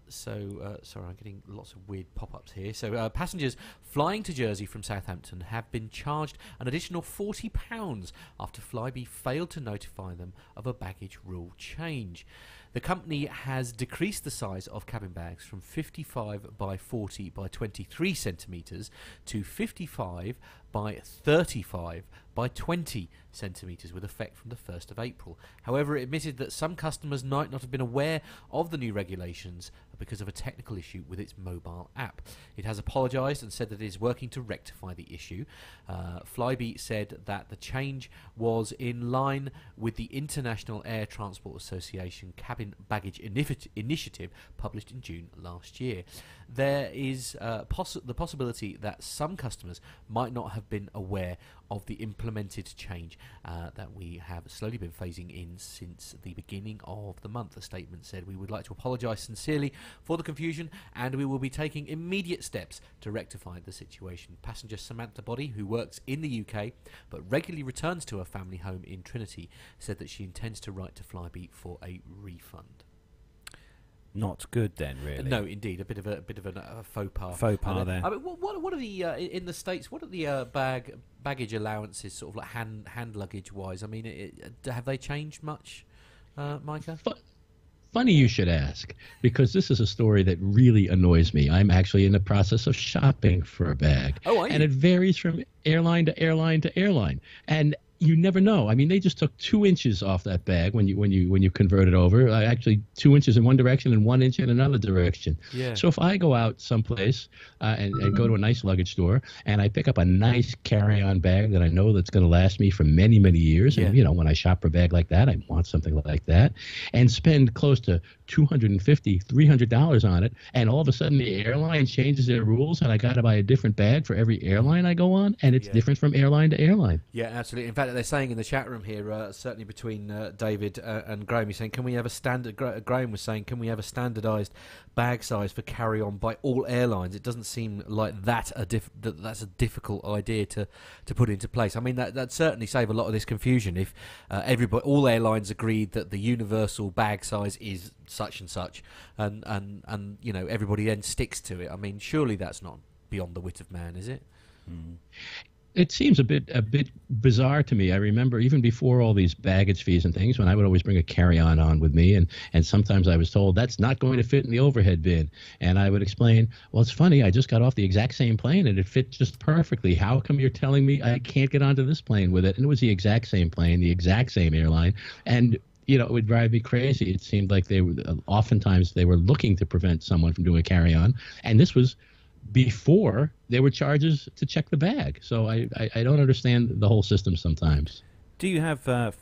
I'm getting lots of weird pop-ups here. So passengers flying to Jersey from Southampton have been charged an additional £40 after Flybe failed to notify them of a baggage rule change. The company has decreased the size of cabin bags from 55 by 40 by 23 centimetres to 55 by 35 by 20 centimetres with effect from the 1st of April. However, it admitted that some customers might not have been aware of the new regulations because of a technical issue with its mobile app. It has apologised and said that it is working to rectify the issue. Flybe said that the change was in line with the International Air Transport Association Cabin Baggage Initiative published in June last year. There is the possibility that some customers might not have been aware of the implemented change that we have slowly been phasing in since the beginning of the month. The statement said, "We would like to apologise sincerely for the confusion, and we will be taking immediate steps to rectify the situation." Passenger Samantha Body, who works in the UK but regularly returns to her family home in Trinity, said that she intends to write to Flybe for a refund. Not good then, really. No, indeed, a bit of a faux pas. Faux pas there. I mean, what are the in the States? What are the baggage allowances, sort of like hand luggage wise? I mean, have they changed much, Micah? Funny you should ask, because this is a story that really annoys me. I'm actually in the process of shopping for a bag. Oh, are you? And it varies from airline to airline to airline. And you never know. I mean, they just took 2 inches off that bag when you convert it over. Actually, 2 inches in one direction and 1 inch in another direction. Yeah. So if I go out someplace and go to a nice luggage store and I pick up a nice carry-on bag that I know that's going to last me for many, many years, and when I shop for a bag like that, I want something like that, and spend close to $250, $300 on it, and all of a sudden the airline changes their rules and I got to buy a different bag for every airline I go on, and it's different from airline to airline. Yeah, absolutely. In fact, they're saying in the chat room here, certainly between David and Graham, he's saying, can we have a standard? Graham was saying, can we have a standardised bag size for carry-on by all airlines? It doesn't seem like that's a difficult idea to put into place. I mean, that'd certainly save a lot of this confusion if all airlines agreed that the universal bag size is such and such, and everybody then sticks to it. I mean, surely that's not beyond the wit of man, is it? Mm. It seems a bit bizarre to me. I remember even before all these baggage fees and things, when I would always bring a carry-on on with me, and sometimes I was told that's not going to fit in the overhead bin, and I would explain, well, it's funny, I just got off the exact same plane and it fit just perfectly. How come you're telling me I can't get onto this plane with it? And it was the exact same plane, the exact same airline, and it would drive me crazy. It seemed like oftentimes they were looking to prevent someone from doing a carry-on, and this was before there were charges to check the bag. So I don't understand the whole system sometimes. Do you have for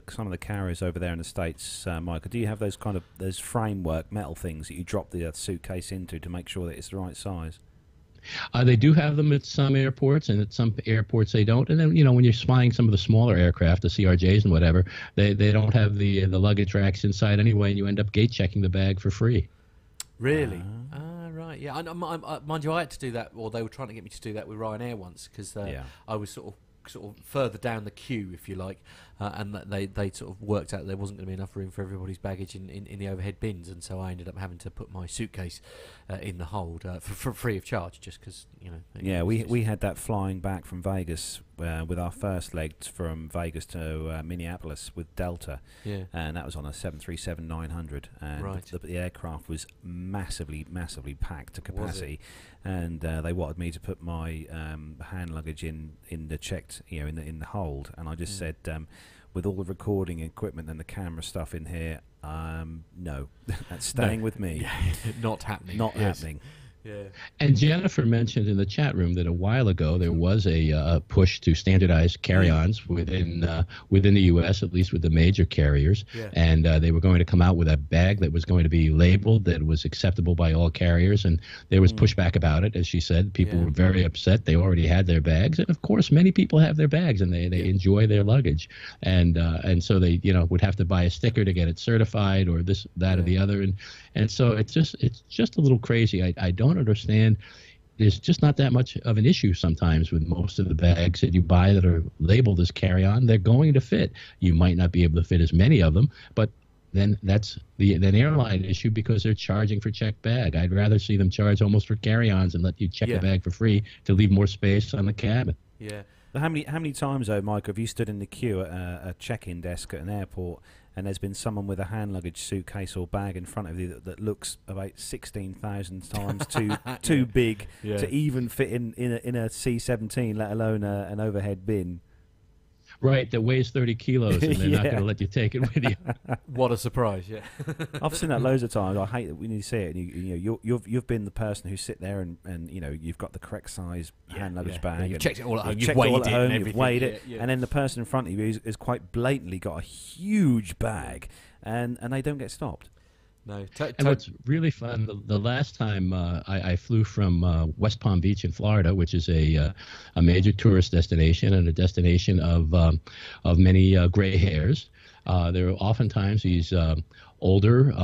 some of the carriers over there in the States, Micah, do you have those framework metal things that you drop the suitcase into to make sure that it's the right size? They do have them at some airports, and at some airports they don't. And then, when you're flying some of the smaller aircraft, the CRJs and whatever, they don't have the luggage racks inside anyway, and you end up gate checking the bag for free. Really? Right. Yeah. Mind you, I had to do that, or they were trying to get me to do that with Ryanair once, because I was sort of further down the queue, if you like, and they sort of worked out there wasn't going to be enough room for everybody's baggage in the overhead bins, and so I ended up having to put my suitcase in the hold for free of charge, just because Yeah, we had that flying back from Vegas with our first leg from Vegas to Minneapolis with Delta, and that was on a 737-900, and the aircraft was massively packed to capacity, and they wanted me to put my hand luggage in the checked, in the hold, and I just said, with all the recording equipment and the camera stuff in here, no, that's staying with me. Not happening. Not happening. Yeah. And Jennifer mentioned in the chat room that a while ago there was a push to standardize carry-ons within the U.S., at least with the major carriers, and they were going to come out with a bag that was going to be labeled that was acceptable by all carriers, and there was pushback about it. As she said, people were very upset. They already had their bags, and of course, many people have their bags and they enjoy their luggage, and so they would have to buy a sticker to get it certified or this, that, or the other, and so it's just a little crazy. I don't understand. There's just not that much of an issue sometimes with most of the bags that you buy that are labeled as carry-on. They're going to fit. You might not be able to fit as many of them, but then that's an airline issue because they're charging for checked bag. I'd rather see them charge almost for carry-ons and let you check the bag for free to leave more space on the cabin. Yeah. How many times, though, Mike, have you stood in the queue at a check-in desk at an airport and there's been someone with a hand luggage suitcase or bag in front of you that looks about 16,000 times too big to even fit in a C-17, let alone an overhead bin? Right, that weighs 30 kilos, and they're not going to let you take it with you. What a surprise! Yeah, I've seen that loads of times. I hate that when you see it. And you've been the person who sit there and you've got the correct size hand luggage bag. You've checked it all at home. You've weighed it, and then the person in front of you is quite blatantly got a huge bag, and they don't get stopped. No. And what's really fun, the last time I flew from West Palm Beach in Florida, which is a major tourist destination and a destination of many gray hairs. There are oftentimes these older,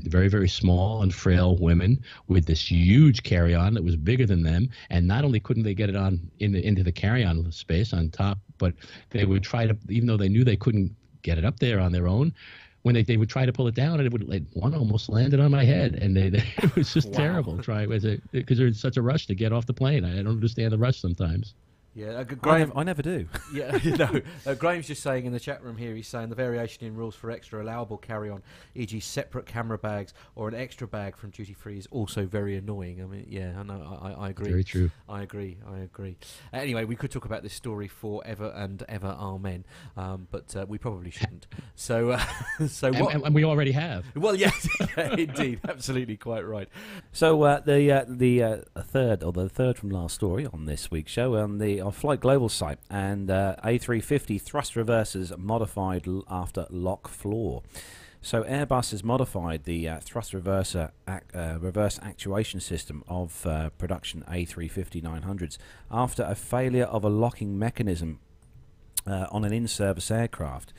very, very small and frail women with this huge carry-on that was bigger than them. And not only couldn't they get it on into the carry-on space on top, but they would try to, even though they knew they couldn't get it up there on their own, when they would try to pull it down, and one almost landed on my head, and it was just terrible trying because they're in such a rush to get off the plane. I don't understand the rush sometimes. Yeah, Graham, I never do. Yeah, Graham's just saying in the chat room here, he's saying the variation in rules for extra allowable carry-on, e.g. separate camera bags or an extra bag from duty-free is also very annoying. I mean, yeah, I know, I agree. Very true. I agree. Anyway, we could talk about this story forever and ever, amen, but we probably shouldn't. So and we already have. Well, yes, indeed, absolutely quite right. So the third from last story on this week's show on the Flight Global site, and A350 thrust reversers modified after lock flaw. So Airbus has modified the thrust reverse actuation system of production A350-900s after a failure of a locking mechanism on an in-service aircraft.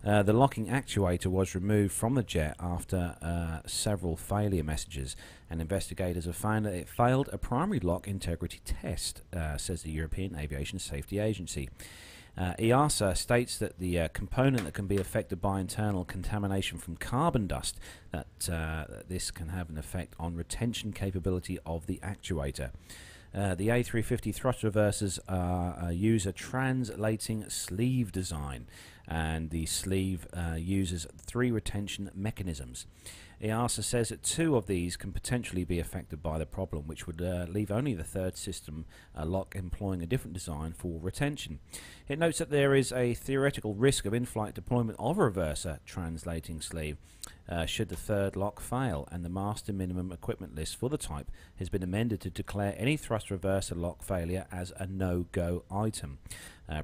The locking actuator was removed from the jet after several failure messages, and investigators have found that it failed a primary lock integrity test, says the European Aviation Safety Agency. EASA states that the component that can be affected by internal contamination from carbon dust, that this can have an effect on retention capability of the actuator. The A350 thrust reversers use a translating sleeve design, and the sleeve uses 3 retention mechanisms. EASA says that 2 of these can potentially be affected by the problem, which would leave only the third system lock employing a different design for retention. It notes that there is a theoretical risk of in-flight deployment of a reverser translating sleeve should the third lock fail, and the master minimum equipment list for the type has been amended to declare any thrust reverser lock failure as a no-go item,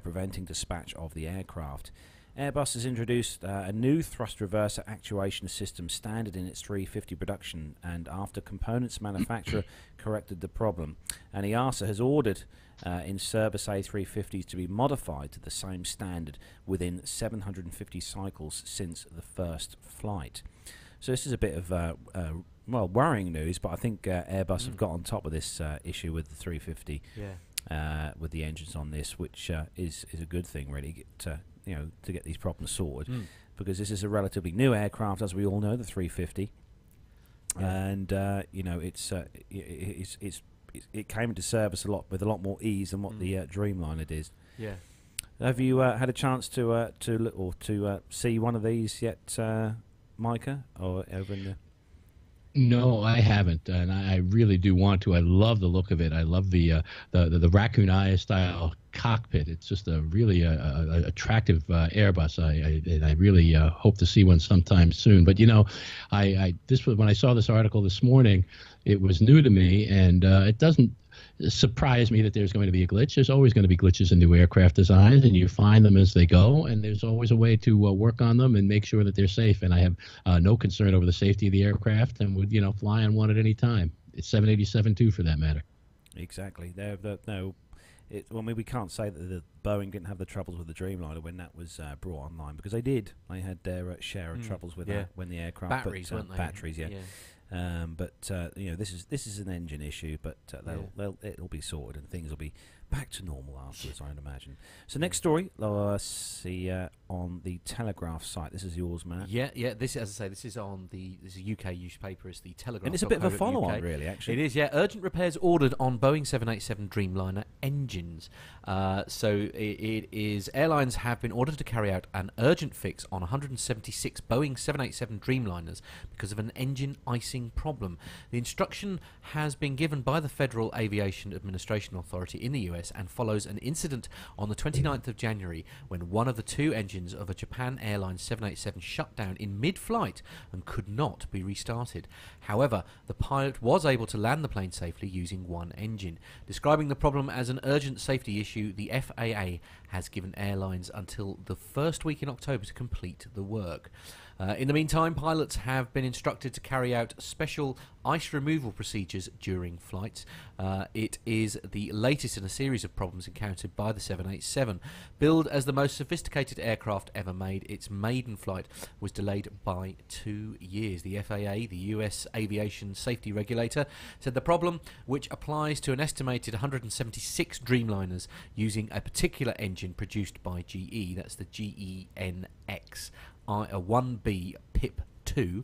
preventing dispatch of the aircraft. Airbus has introduced a new thrust reverser actuation system standard in its 350 production, and after components manufacturer corrected the problem, and EASA has ordered in-service A350s to be modified to the same standard within 750 cycles since the first flight. So this is a bit of worrying news, but I think Airbus have got on top of this issue with the 350, with the engines on this, which is a good thing, really. To get these problems sorted, because this is a relatively new aircraft, as we all know, the 350, and it came into service with a lot more ease than what the Dreamliner did. Yeah. Have you had a chance to see one of these yet, Micah, or over in the? No, I haven't, and I really do want to. I love the look of it. I love the raccoon eye style cockpit. It's just a really attractive Airbus. I really hope to see one sometime soon. But this was when I saw this article this morning. It was new to me, and it doesn't surprise me that there's going to be a glitch. There's always going to be glitches in new aircraft designs, and you find them as they go, and there's always a way to work on them and make sure that they're safe. And I have no concern over the safety of the aircraft, and would fly on one at any time. It's 787 too, for that matter. Exactly. We can't say that the Boeing didn't have the troubles with the Dreamliner when that was brought online, because they did. They had their share of troubles with that when the aircraft batteries, weren't they? Batteries, yeah. This is an engine issue, but it'll be sorted and things will be back to normal afterwards, I'd imagine. So next story, let's see on the Telegraph site. This is yours, Matt. Yeah. This, as I say, this is a UK newspaper. It's the Telegraph. And it's a bit of a follow-on, really. Actually, it is. Yeah, urgent repairs ordered on Boeing 787 Dreamliner engines. So it is. Airlines have been ordered to carry out an urgent fix on 176 Boeing 787 Dreamliners because of an engine icing problem. The instruction has been given by the Federal Aviation Administration Authority in the US and follows an incident on the 29th of January when one of the two engines of a Japan Airlines 787 shut down in mid-flight and could not be restarted. However, the pilot was able to land the plane safely using one engine. Describing the problem as an urgent safety issue, the FAA has given airlines until the first week in October to complete the work. In the meantime, pilots have been instructed to carry out special ice removal procedures during flights. It is the latest in a series of problems encountered by the 787. Billed as the most sophisticated aircraft ever made, its maiden flight was delayed by 2 years. The FAA, the US aviation safety regulator, said the problem, which applies to an estimated 176 Dreamliners using a particular engine produced by GE, that's the GEnx 1B PIP 2.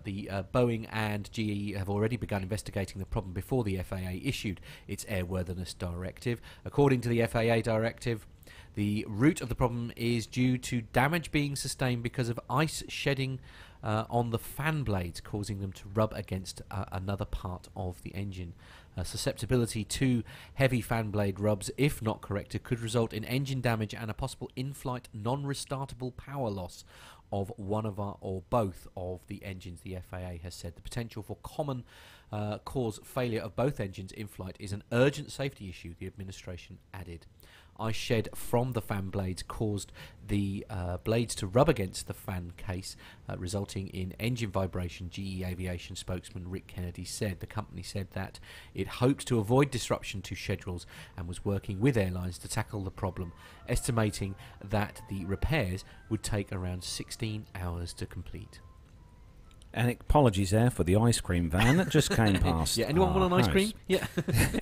The Boeing and GE have already begun investigating the problem before the FAA issued its airworthiness directive. According to the FAA directive, the root of the problem is due to damage being sustained because of ice shedding on the fan blades, causing them to rub against another part of the engine. Susceptibility to heavy fan blade rubs, if not corrected, could result in engine damage and a possible in-flight non-restartable power loss of one of or both of the engines, the FAA has said. The potential for common cause failure of both engines in flight is an urgent safety issue, the administration added. Ice shed from the fan blades caused the blades to rub against the fan case, resulting in engine vibration, GE Aviation spokesman Rick Kennedy said. The company said that it hoped to avoid disruption to schedules and was working with airlines to tackle the problem, estimating that the repairs would take around 16 hours to complete. And apologies there for the ice cream van that just came past. Yeah, anyone want an ice cream? Yeah.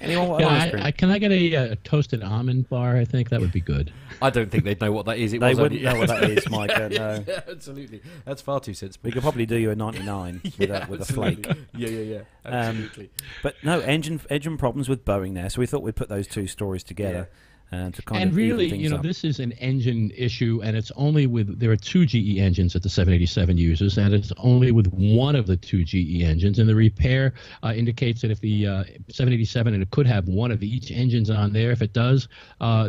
Anyone want an ice cream? Can I get a toasted almond bar? I think that would be good. I don't think they'd know what that is. They wouldn't know what that is, Micah. No. Yeah, absolutely. That's far too sensible. We could probably do you a 99 with a flake. Yeah. Absolutely. But no, engine problems with Boeing there. So we thought we'd put those two stories together. And really, this is an engine issue, and it's only there are two GE engines that the 787 uses, and it's only with one of the two GE engines. And the repair indicates that if the 787, and it could have one of each engines on there, if it does,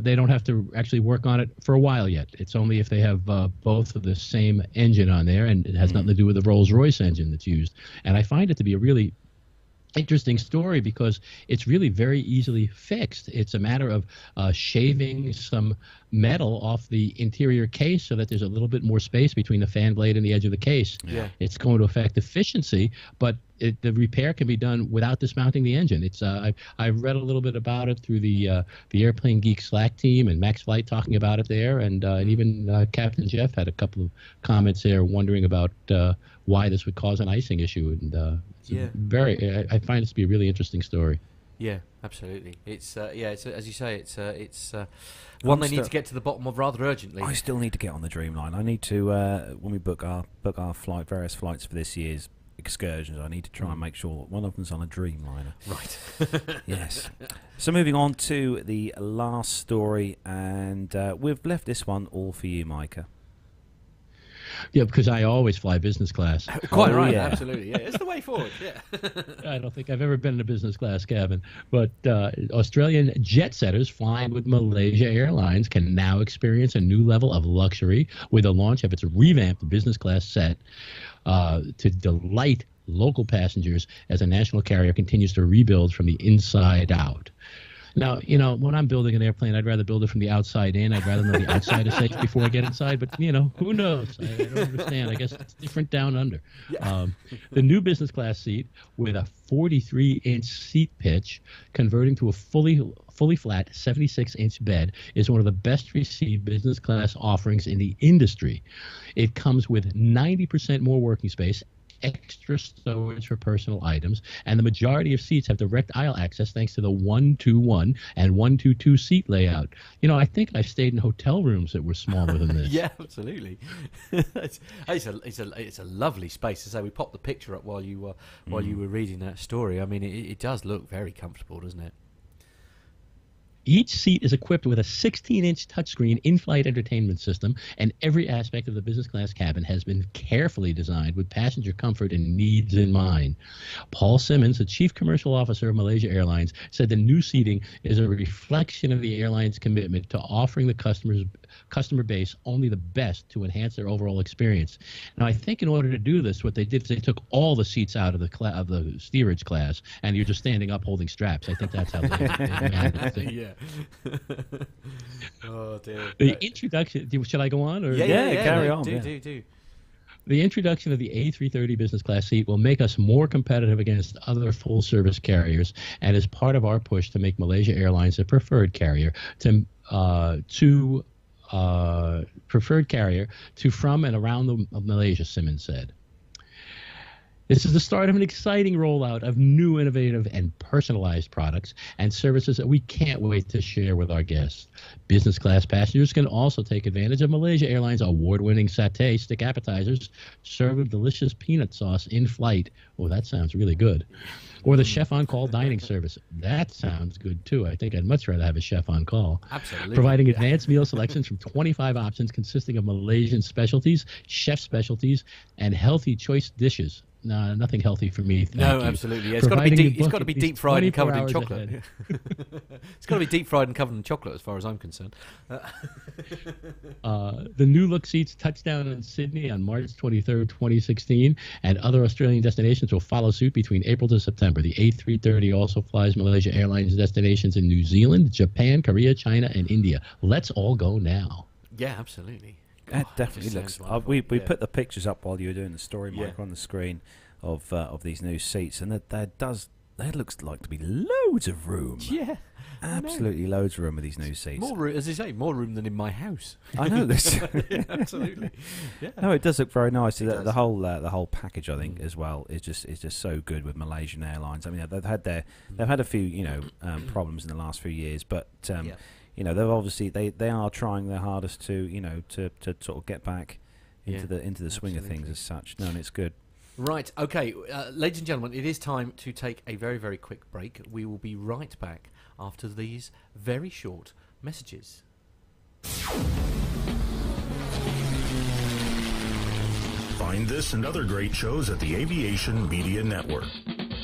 they don't have to actually work on it for a while yet. It's only if they have both of the same engine on there, and it has nothing to do with the Rolls-Royce engine that's used. And I find it to be a really interesting story because it's really very easily fixed. It's a matter of shaving some metal off the interior case so that there's a little bit more space between the fan blade and the edge of the case. Yeah. It's going to affect efficiency, but the repair can be done without dismounting the engine. It's I've read a little bit about it through the Airplane Geek Slack team and Max Flight talking about it there, and even Captain Jeff had a couple of comments there wondering about why this would cause an icing issue. And I find this to be a really interesting story. Yeah, absolutely. It's it's as you say, it's one they need to get to the bottom of rather urgently. I still need to get on the Dreamliner. I need to when we book our various flights for this year's excursions, I need to try and make sure one of them's on a Dreamliner. Right. Yes. So moving on to the last story, and we've left this one all for you, Micah. Yeah, because I always fly business class. Quite right, yeah. Absolutely. Yeah, it's the way forward. Yeah. I don't think I've ever been in a business class cabin, but Australian jet setters flying with Malaysia Airlines can now experience a new level of luxury with the launch of its revamped business class set to delight local passengers as a national carrier continues to rebuild from the inside out. Now, when I'm building an airplane, I'd rather build it from the outside in. I'd rather know the outside is safe before I get inside. But, who knows? I don't understand. I guess it's different down under. Yeah. The new business class seat with a 43-inch seat pitch converting to a fully flat 76-inch bed is one of the best received business class offerings in the industry. It comes with 90% more working space, extra storage for personal items, and the majority of seats have direct aisle access thanks to the 1-2-1 and 1-2-2 seat layout. I think I've stayed in hotel rooms that were smaller than this. Yeah, absolutely. It's a lovely space. So we popped the picture up while you were reading that story. I mean, it does look very comfortable, doesn't it? Each seat is equipped with a 16-inch touchscreen in-flight entertainment system, and every aspect of the business class cabin has been carefully designed with passenger comfort and needs in mind. Paul Simmons, the chief commercial officer of Malaysia Airlines, said the new seating is a reflection of the airline's commitment to offering the customer base only the best to enhance their overall experience. Now, I think in order to do this, what they did is they took all the seats out of the steerage class, and you're just standing up holding straps. I think that's how they managed it. Yeah. Oh dear. The introduction. Should I go on? Or? Yeah, carry on. Do. The introduction of the A330 business class seat will make us more competitive against other full-service carriers, and is part of our push to make Malaysia Airlines a preferred carrier from and around Malaysia, Simmons said. This is the start of an exciting rollout of new, innovative, and personalized products and services that we can't wait to share with our guests. Business class passengers can also take advantage of Malaysia Airlines' award-winning satay stick appetizers served with delicious peanut sauce in flight. Oh, that sounds really good. Or the chef on call dining service. That sounds good too. I think I'd much rather have a chef on call. Absolutely. Providing advanced meal selections from 25 options consisting of Malaysian specialties, chef specialties, and healthy choice dishes. No, nothing healthy for me. No, absolutely. Yeah, it's got to be deep fried and covered in chocolate. It's got to be deep fried and covered in chocolate, as far as I'm concerned. The new look seats touchdown in Sydney on March 23rd, 2016, and other Australian destinations will follow suit between April to September. The A330 also flies Malaysia Airlines destinations in New Zealand, Japan, Korea, China, and India. Let's all go now. Yeah, absolutely. It definitely looks. We put the pictures up while you were doing the story, Mike, on the screen of these new seats, and that looks like to be loads of room. Yeah, absolutely loads of room with these new seats. More room, as they say, more room than in my house. I know this. Yeah, absolutely. Yeah. No, it does look very nice. The whole package, I think, as well, is just so good with Malaysian Airlines. I mean, they've had a few problems in the last few years, but. They've obviously they are trying their hardest to sort of get back into the swing of things as such. No, and it's good. Right, okay, ladies and gentlemen, it is time to take a very, very quick break. We will be right back after these very short messages. Find this and other great shows at the Aviation Media Network.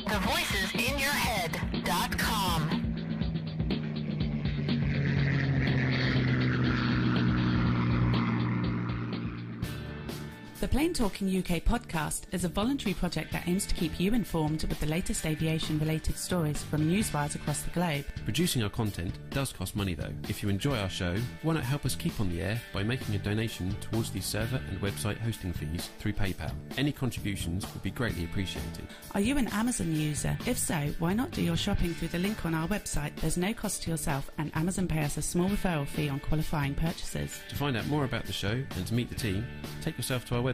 thevoicesinyourhead.com. The Plain Talking UK podcast is a voluntary project that aims to keep you informed with the latest aviation-related stories from newswires across the globe. Producing our content does cost money though. If you enjoy our show, why not help us keep on the air by making a donation towards the server and website hosting fees through PayPal. Any contributions would be greatly appreciated. Are you an Amazon user? If so, why not do your shopping through the link on our website? There's no cost to yourself, and Amazon pay us a small referral fee on qualifying purchases. To find out more about the show and to meet the team, take yourself to our website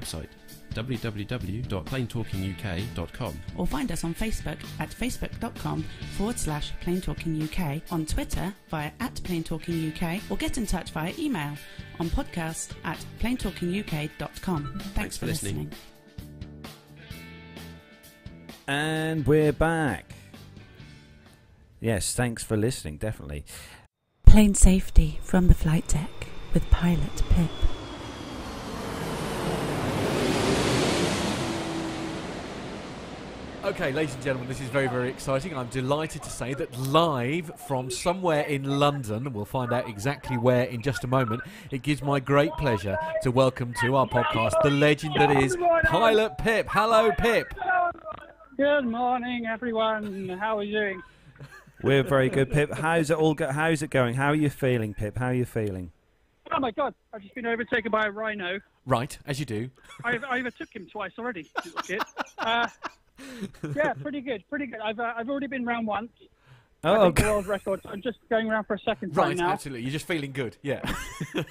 www.plaintalkinguk.com, or find us on Facebook at facebook.com/plaintalkinguk, on Twitter via @plaintalkinguk, or get in touch via email on podcast@plaintalkinguk.com. Thanks for listening. And we're back. Yes, thanks for listening, definitely. Plane safety from the flight deck with pilot Pip. Okay, ladies and gentlemen, this is very, very exciting. I'm delighted to say that live from somewhere in London, we'll find out exactly where in just a moment, it gives my great pleasure to welcome to our podcast the legend that is Pilot Pip. Hello, Pip. Good morning, everyone. How are you doing? We're very good, Pip. How's it going? How are you feeling, Pip? How are you feeling? Oh my God! I've just been overtaken by a rhino. Right, as you do. I overtook him twice already. Little shit. Yeah, pretty good. I've already been round once. Oh, the world record. So I'm just going around for a second time right, now. Absolutely. You're just feeling good. Yeah.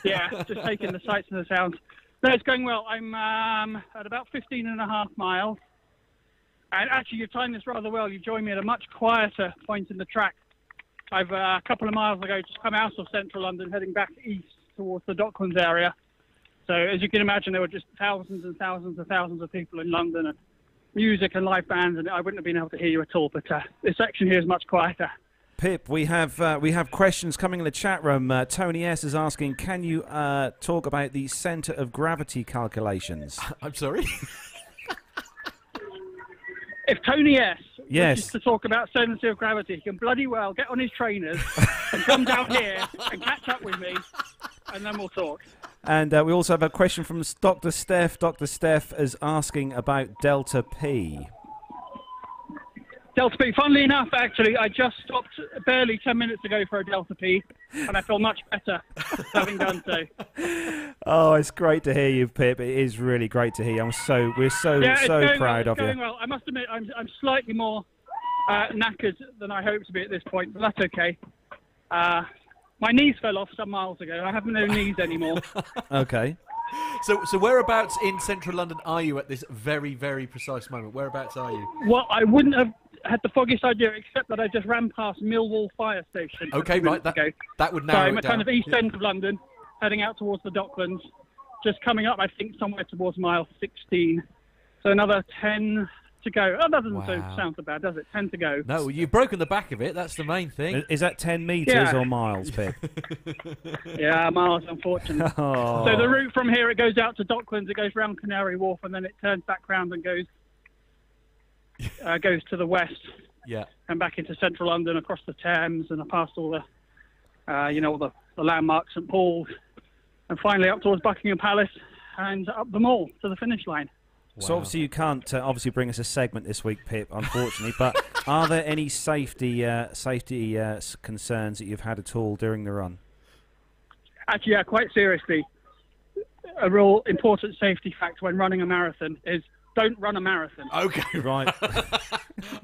Yeah, just taking the sights and the sounds. No, it's going well. I'm at about 15.5 miles. And actually, you've timed this rather well. You've joined me at a much quieter point in the track. I've a couple of miles ago just come out of central London, heading back east towards the Docklands area. So as you can imagine, there were just thousands and thousands and thousands of people in London, and music and live bands, and I wouldn't have been able to hear you at all. But this section here is much quieter. Pip, we have questions coming in the chat room. Tony S is asking, can you talk about the centre of gravity calculations? I'm sorry? If Tony S yes. wishes to talk about centre of gravity, he can bloody well get on his trainers and come down here and catch up with me, and then we'll talk. And we also have a question from Dr. Steph. Dr. Steph is asking about Delta P. Delta P. Funnily enough, actually, I just stopped barely 10 minutes ago for a Delta P, and I feel much better having done so. Oh, it's great to hear you, Pip. It is really great to hear you. We're so proud of you. Well, I must admit, I'm slightly more knackered than I hoped to be at this point, but that's okay. My knees fell off some miles ago. I have no knees anymore. Okay. So whereabouts in central London are you at this very, very precise moment? Whereabouts are you? Well, I wouldn't have had the foggiest idea, except that I just ran past Millwall Fire Station. Okay, right. That would narrow it down. So I'm kind of east end of London, heading out towards the Docklands. Just coming up, I think, somewhere towards mile 16. So another 10 to go. Oh, that doesn't sound so bad, does it? 10 to go. No, you've broken the back of it. That's the main thing. Is that 10 metres or miles, Pip? Yeah, miles, unfortunately. Oh. So the route from here, it goes out to Docklands, it goes round Canary Wharf, and then it turns back round and goes to the west. Yeah. And back into central London, across the Thames, and past all the, all the landmarks, St Paul's, and finally up towards Buckingham Palace and up the Mall to the finish line. Wow. So obviously you can't obviously bring us a segment this week, Pip, unfortunately. But are there any safety concerns that you've had at all during the run? Actually, yeah, quite seriously. A real important safety factor when running a marathon is don't run a marathon. Okay, right.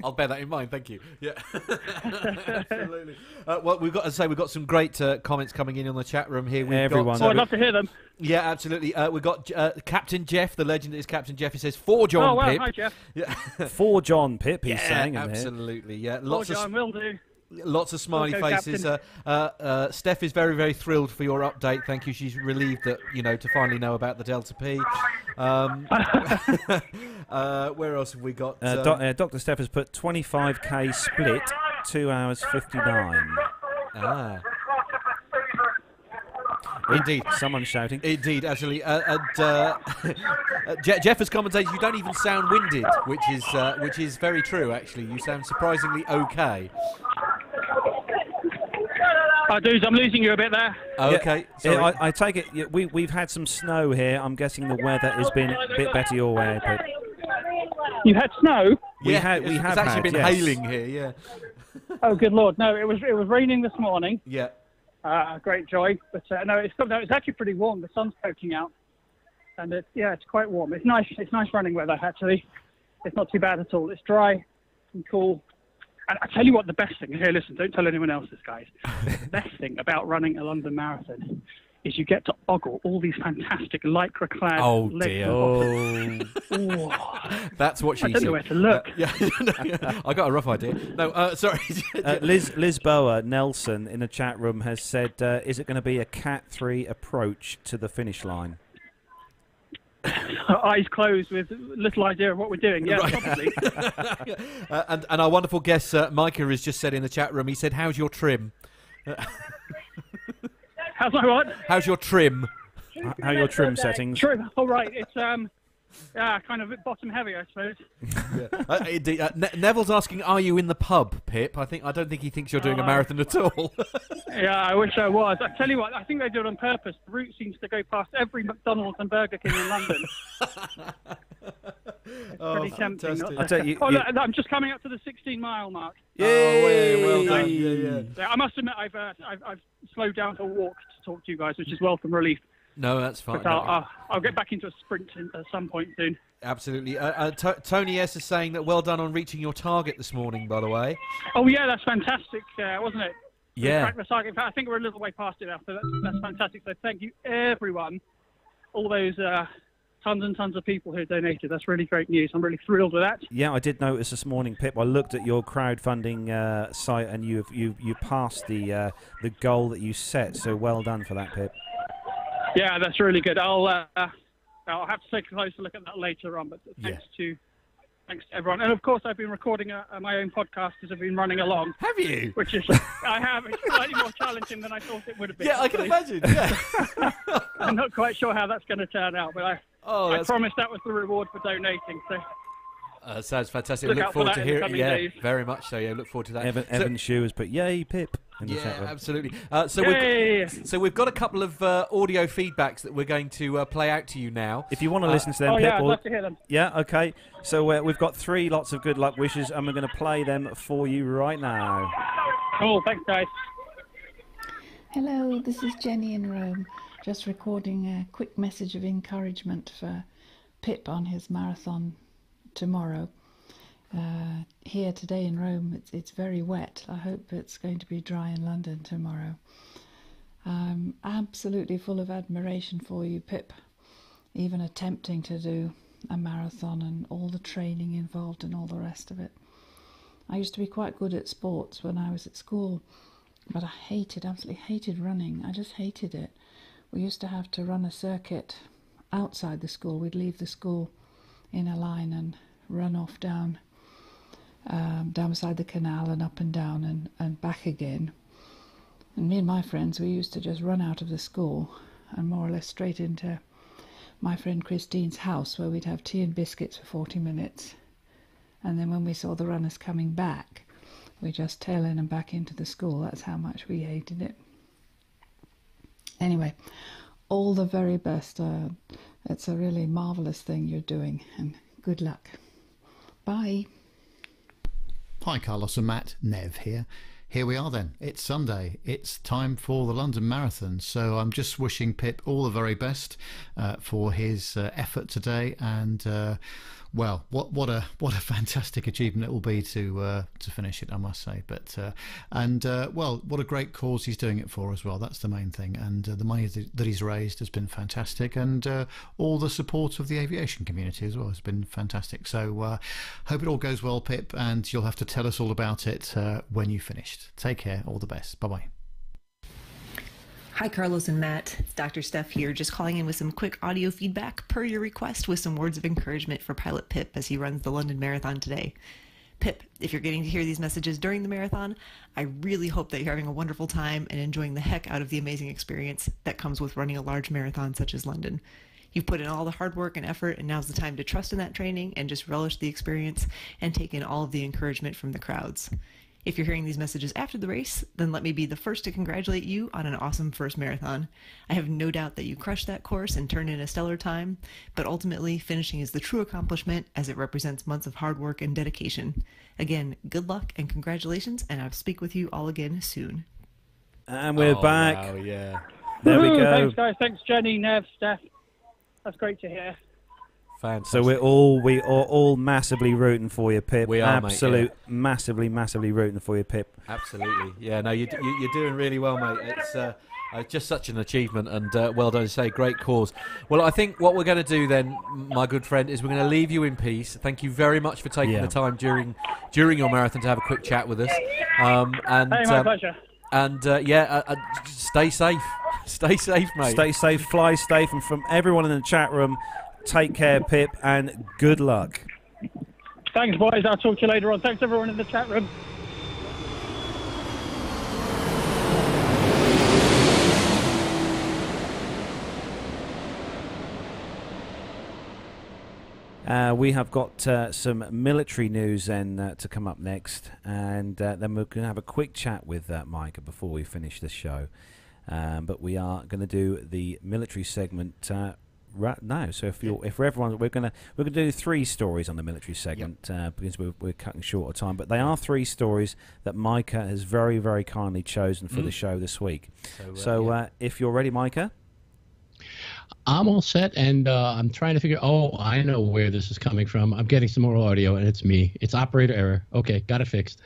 I'll bear that in mind. Thank you. Yeah, absolutely. Well, we've got some great comments coming in on the chat room here. I'd love to hear them. Yeah, absolutely. We've got Captain Jeff, the legend that is Captain Jeff. He says, "For John Oh, wow, Pip." Hi, Jeff. Yeah. For John Pip, he's saying. Absolutely. Yeah, For John will do. Lots of smiley faces. Steph is very, very thrilled for your update. Thank you. She's relieved that to finally know about the Delta P. Where else have we got? Dr. Steph has put 25k split, 2 hours 59. Indeed, someone's shouting. Indeed, actually, Jeff has commentated. You don't even sound winded, which is very true. Actually, you sound surprisingly okay. Oh, dudes, I'm losing you a bit there. Okay. Yeah, I take it we've had some snow here. I'm guessing the weather has been a bit better your way, Pip. You had snow? We have actually been hailing here. Yeah. Oh, good Lord! No, it was raining this morning. Yeah. Great joy, but no, it's actually pretty warm. The sun's poking out, and it's quite warm. It's nice. It's nice running weather actually. It's not too bad at all. It's dry and cool. And I tell you what, the best thing here. Listen, don't tell anyone else this, guys. The best thing about running a London Marathon is you get to ogle all these fantastic lycra-clad legs. Oh, that's what she said. I don't know where to look. I got a rough idea. No, sorry. Liz Bower Nelson in the chat room has said, is it going to be a Cat 3 approach to the finish line? Eyes closed with little idea of what we're doing. Yeah, probably. And our wonderful guest, Micah, has just said in the chat room, he said, how's your trim? How's my what? How's your trim? How are your trim settings? Trim. All right. It's Yeah, kind of a bit bottom heavy, I suppose. Neville's asking, "Are you in the pub, Pip?" I don't think he thinks you're doing a marathon at all. Yeah, I wish I was. I tell you what, I think they do it on purpose. The route seems to go past every McDonald's and Burger King in London. It's pretty tempting. Not to... I'm just coming up to the 16-mile mark. Yay! Well done. Yeah. I must admit, I've slowed down to walk to talk to you guys, which is welcome relief. No, that's fine. I'll get back into a sprint at some point soon. Absolutely. Tony S. is saying that well done on reaching your target this morning, by the way. Oh, yeah, that's fantastic, wasn't it? Yeah. In fact, I think we're a little way past it now, so that's fantastic. So thank you, everyone, all those tons and tons of people who donated. That's really great news. I'm really thrilled with that. Yeah, I did notice this morning, Pip. I looked at your crowdfunding site, and you passed the goal that you set. So well done for that, Pip. Yeah, that's really good. I'll have to take a closer look at that later on. But thanks to everyone, and of course I've been recording my own podcast as I've been running along. Have you? Which is I have. It's slightly more challenging than I thought it would have been. Yeah, actually. I can imagine. Yeah. I'm not quite sure how that's going to turn out, but I promised that was the reward for donating. So. Sounds fantastic. Look forward to hearing. Yeah, days. Very much so. Yeah, look forward to that. Evan Shue has put "Yay, Pip." Yeah, absolutely. So we've got a couple of audio feedbacks that we're going to play out to you now. If you want to listen to them, Pip, yeah, I'd love to hear them. Yeah, okay. So we've got 3 lots of good luck wishes, and we're going to play them for you right now. Cool, thanks, guys. Hello, this is Jenny in Rome. Just recording a quick message of encouragement for Pip on his marathon tomorrow. Here today in Rome, it's very wet. I hope it's going to be dry in London tomorrow. I'm absolutely full of admiration for you, Pip, even attempting to do a marathon and all the training involved and all the rest of it. I used to be quite good at sports when I was at school, but I absolutely hated running. I just hated it. We used to have to run a circuit outside the school. We'd leave the school in a line and run off down beside the canal and up and down and back again. And me and my friends, we used to just run out of the school and more or less straight into my friend Christine's house, where we'd have tea and biscuits for 40 minutes. And then when we saw the runners coming back, we just tail in and back into the school. That's how much we hated it. Anyway, all the very best. It's a really marvellous thing you're doing, and good luck. Bye. Hi Carlos and Matt, Nev here. Here we are then, it's Sunday, it's time for the London Marathon, so I'm just wishing Pip all the very best for his effort today, and well, what a fantastic achievement it will be to finish it, I must say. But well, what a great cause he's doing it for as well. That's the main thing, and the money that he's raised has been fantastic, and all the support of the aviation community as well has been fantastic. So hope it all goes well, Pip, and you'll have to tell us all about it when you've finished. Take care, all the best, bye bye. Hi Carlos and Matt, it's Dr. Steph here, just calling in with some quick audio feedback per your request with some words of encouragement for Pilot Pip as he runs the London Marathon today. Pip, if you're getting to hear these messages during the marathon, I really hope that you're having a wonderful time and enjoying the heck out of the amazing experience that comes with running a large marathon such as London. You've put in all the hard work and effort, and now's the time to trust in that training and just relish the experience and take in all of the encouragement from the crowds. If you're hearing these messages after the race, then let me be the first to congratulate you on an awesome first marathon. I have no doubt that you crushed that course and turned in a stellar time, but ultimately finishing is the true accomplishment as it represents months of hard work and dedication. Again, good luck and congratulations, and I'll speak with you all again soon. And we're back. Wow, yeah. There we go. Thanks, guys. Thanks, Jenny, Nev, Steph. That's great to hear. Fantastic. So we're all massively rooting for you, Pip. We are, absolute, mate, yeah. massively rooting for you, Pip. Absolutely. Yeah, no, you're doing really well, mate. It's just such an achievement, and well done, say, great cause. Well, I think what we're going to do then, my good friend, is we're going to leave you in peace. Thank you very much for taking the time during your marathon to have a quick chat with us. My pleasure. And stay safe. Stay safe, mate. Stay safe, fly safe, and from everyone in the chat room, take care, Pip, and good luck. Thanks, boys. I'll talk to you later on. Thanks, everyone in the chat room. We have got some military news then to come up next, and then we're going to have a quick chat with Micah before we finish the show. But we are going to do the military segment right now. So we're going to do 3 stories on the military segment because we're cutting short of time. But they are 3 stories that Micah has very, very kindly chosen for the show this week. So if you're ready, Micah. I'm all set, and I'm trying to figure. Oh, I know where this is coming from. I'm getting some more audio, and it's me. It's operator error. Okay, got it fixed.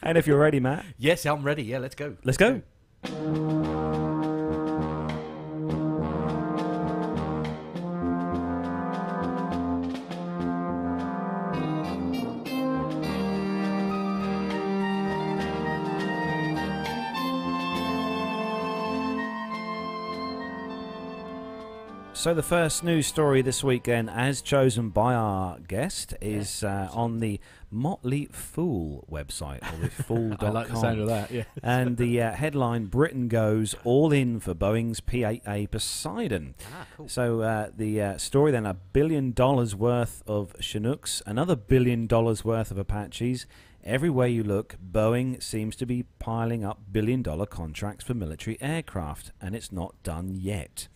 And if you're ready, Matt. Yes, I'm ready. Yeah, let's go. Let's go. So the first news story this weekend, as chosen by our guest, is on the Motley Fool website, or the fool.com. I like the sound of that, yeah. And the headline, Britain goes all in for Boeing's P-8A Poseidon. Cool. So the story then, $1 billion worth of Chinooks, another $1 billion worth of Apaches. Everywhere you look, Boeing seems to be piling up billion-dollar contracts for military aircraft, and it's not done yet.